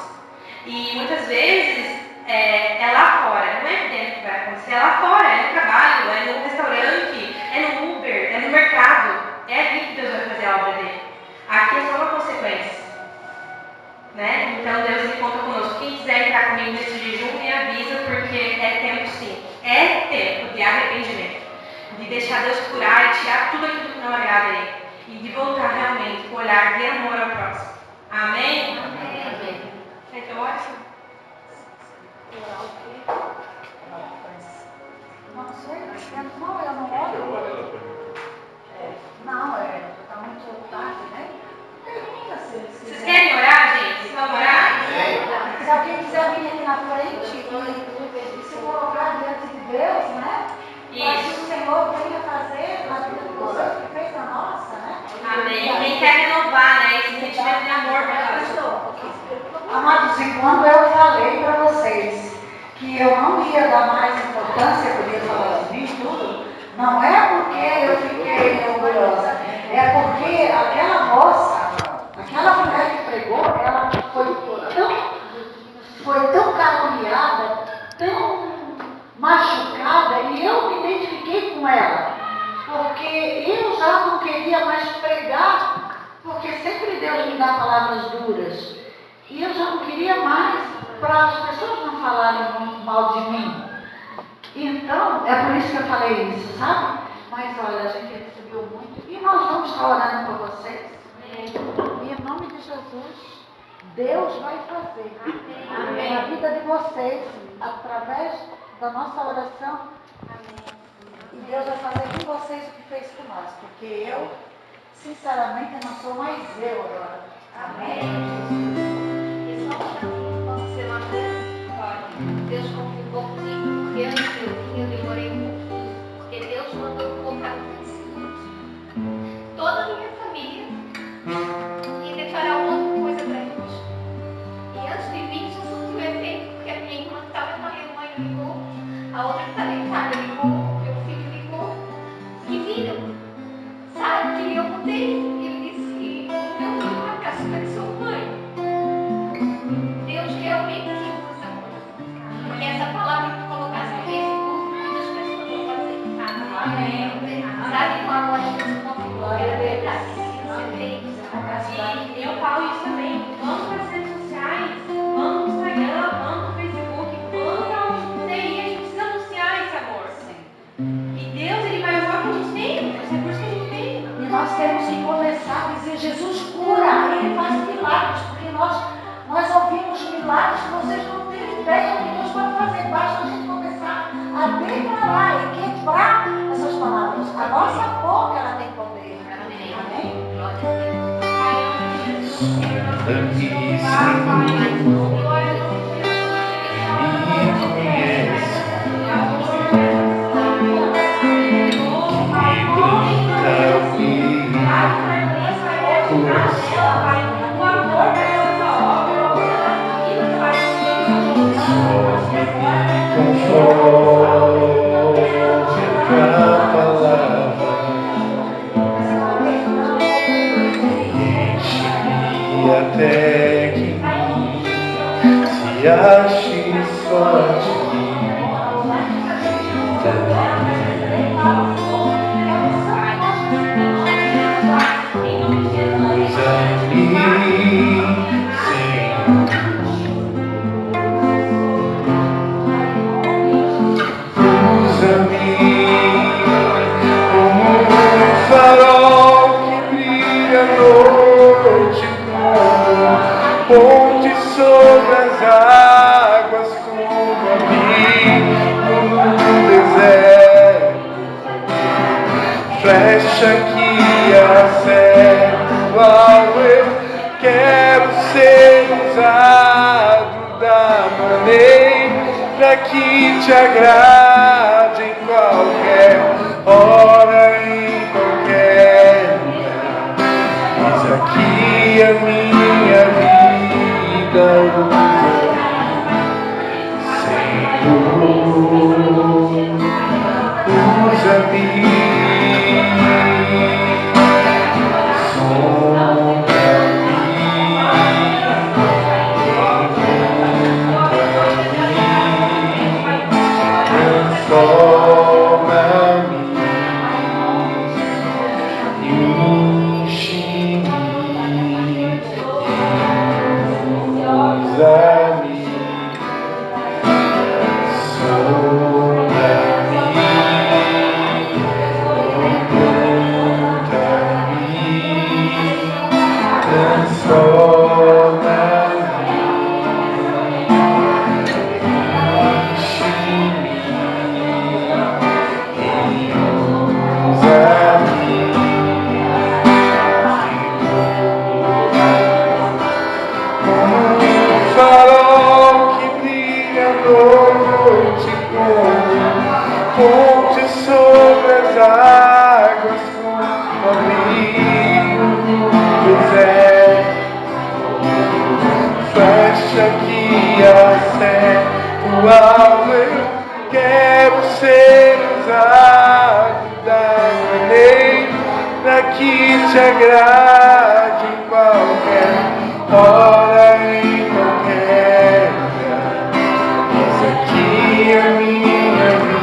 Speaker 2: E muitas vezes é lá fora, não é aqui dentro que vai acontecer, é lá fora, é no trabalho, é no restaurante, é no Uber, é no mercado. É aqui que Deus vai fazer a obra dele. Aqui é só uma consequência. Né? Então Deus ele conta conosco. Quem quiser entrar comigo nesse jejum, me avisa, porque é tempo sim. É tempo de arrependimento. De deixar Deus curar e tirar tudo aquilo que não agrada a Ele. E de voltar realmente com o olhar de amor ao próximo. Amém? Amém. Quer que eu ore?
Speaker 3: Não sei, não, eu não olho. Não, está muito tarde, né?
Speaker 2: Vocês querem orar, gente? Vocês vão orar?
Speaker 3: Se alguém quiser vir aqui na frente e se colocar diante de Deus, né? Para que o Senhor venha fazer na vida de vocês, que fez a nossa, né?
Speaker 2: Amém. Quem quer renovar, né? Esse sentimento de amor para Deus.
Speaker 3: Amados, enquanto eu falei para vocês que eu não ia dar mais importância, eu podia falar de mim tudo, não é porque eu fiquei orgulhosa, é porque aquela moça, aquela mulher que pregou, ela foi tão caluniada, tão machucada, e eu me identifiquei com ela, porque eu já não queria mais pregar, porque sempre Deus me dá palavras duras, e eu já não queria mais para as pessoas não falarem muito mal de mim. Então, é por isso que eu falei isso, sabe? Mas olha, a gente recebeu muito, e nós vamos estar orando por vocês. E em nome de Jesus, Deus vai fazer
Speaker 2: Amém.
Speaker 3: na vida de vocês, através da nossa oração.
Speaker 2: Amém.
Speaker 3: E Deus vai fazer com vocês o que fez com nós, porque eu, sinceramente, não sou mais eu agora. Amém.
Speaker 5: E só para mim, posso ser uma coisa? Deus confirmou comigo, porque antes eu demorei um pouquinho, porque Deus mandou eu colocar no Facebook toda a minha família e declarar outra coisa para eles. E antes de vir, isso surtiu efeito, porque a minha irmã que estava com a minha mãe ligou, a outra que está deitada ligou, meu filho ligou, e viram, sabe, que eu mudei. Ele disse, meu filho vai ficar super de sua mãe. Deus realmente usa, porque essa palavra que tu colocasse no Facebook, muitas pessoas vão fazer. Amém. Sabe qual a voz desse confirmou? Era verdade.
Speaker 2: E eu falo isso também. Vamos para as redes sociais, vamos no Instagram, vamos no Facebook, vamos para onde puder ir. A gente precisa anunciar esse amor. E Deus, Ele vai usar o que a gente tem, os recursos que a gente tem.
Speaker 3: E nós temos que começar a dizer, Jesus cura, Ele faz milagres, porque nós ouvimos milagres que vocês não têm ideia do que Deus pode fazer. Basta a gente começar a declarar e quebrar essas palavras. A nossa boca, ela tem poder. Amém?
Speaker 6: Até que se ache só de mim. Usa-me como um farol que brilha à noite, ponte sobre as águas como amigo no deserto. flecha que acerta ao eu. Quero ser usado da maneira que te agrade em qualquer hora, em qualquer lugar. Eis aqui a minha vida, Senhor, usa-me. Ponte sobre as águas, como abrigo no deserto, flecha que acerta o alvo. Eu quero ser usado da maneira que te agrade em qualquer hora, em qualquer lugar. Eis aqui a minha vida.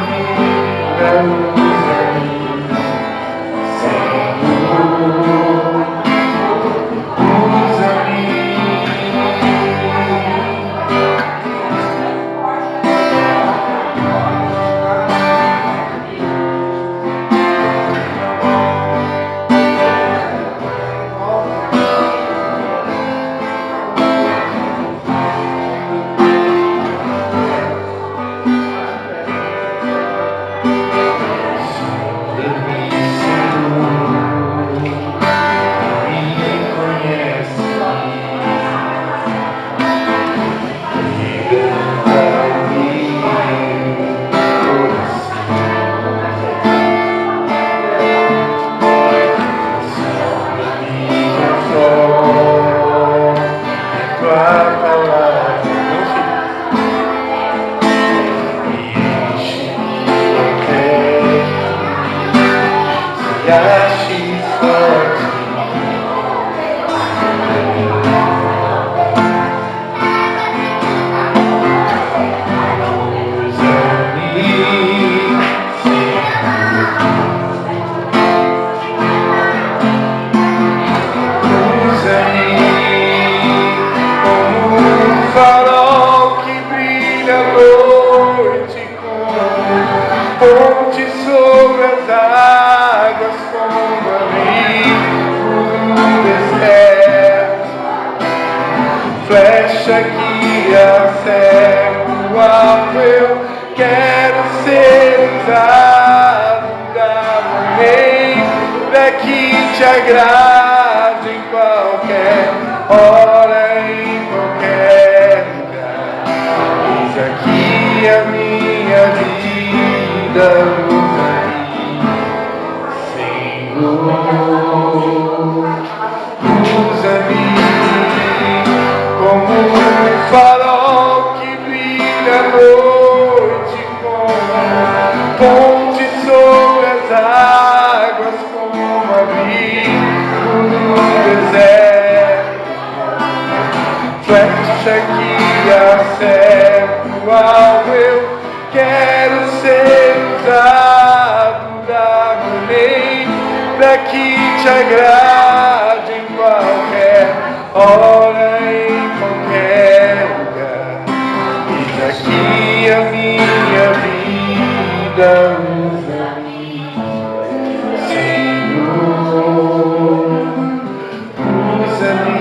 Speaker 6: Ponte sobre as águas, como abrigo no deserto, flecha que acerta o alvo. Eu quero ser usado da maneira que te agrade em qualquer hora, em qualquer lugar. Eis aqui a minha vida. Senhor, usa-me como um farol que brilha à noite, como ponte sobre as águas, como abrigo no deserto, flecha que acerta o alvo. Eu quero ser usado da maneira que te agrade em qualquer hora, em qualquer lugar. Eis aqui a minha vida, usa-me, Senhor, usa-me.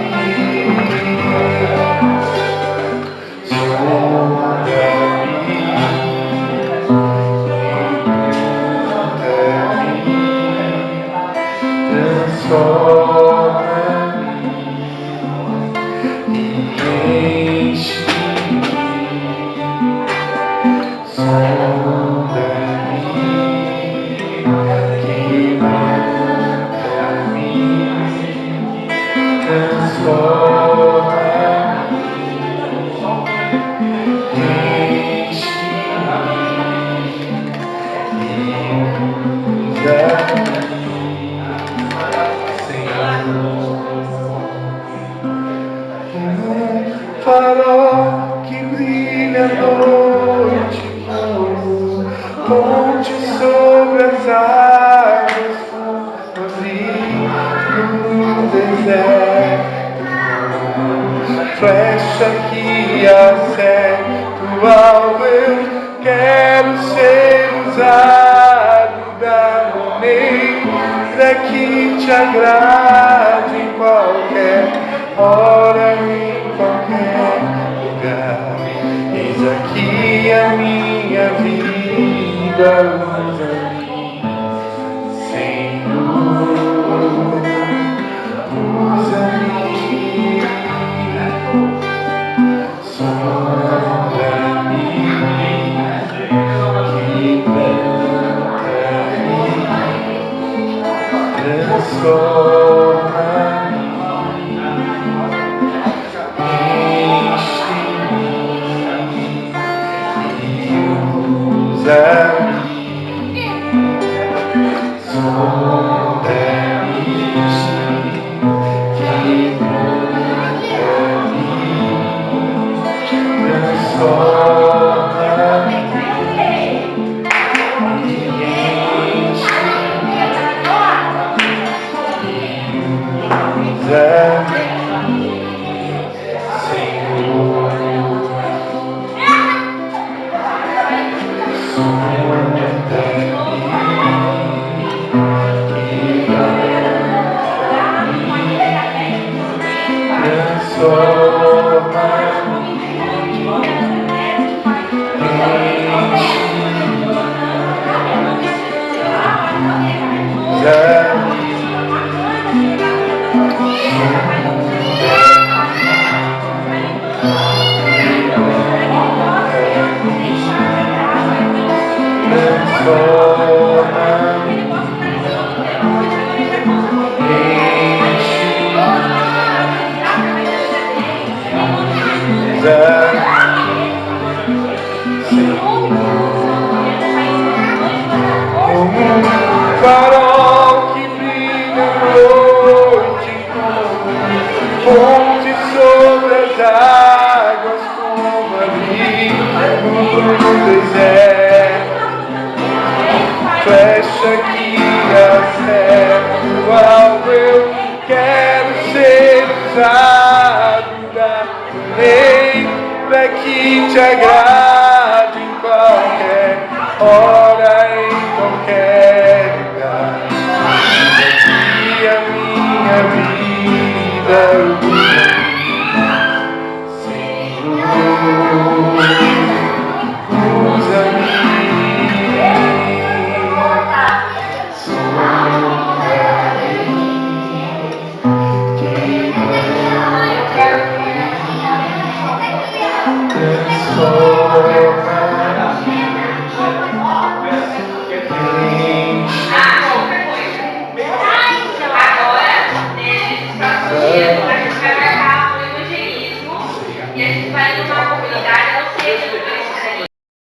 Speaker 6: Farol que brilha à noite, ponte sobre as águas, abrigo no deserto, flecha que acerta o alvo. Eu quero ser usado da maneira que te agrade, em qualquer hora, em qualquer lugar. Eis aqui a minha vida, usa-me, Senhor, usa-me, sonda-me, quebranta-me, transforma-me. Farol que brilha à noite, ponte sobre as águas, como abrigo no deserto, flecha que acerta o alvo. Eu quero ser usado da maneira que te agrade, em qualquer hora, em qualquer lugar. E a minha vida, Senhor, usa-me, transforma-me.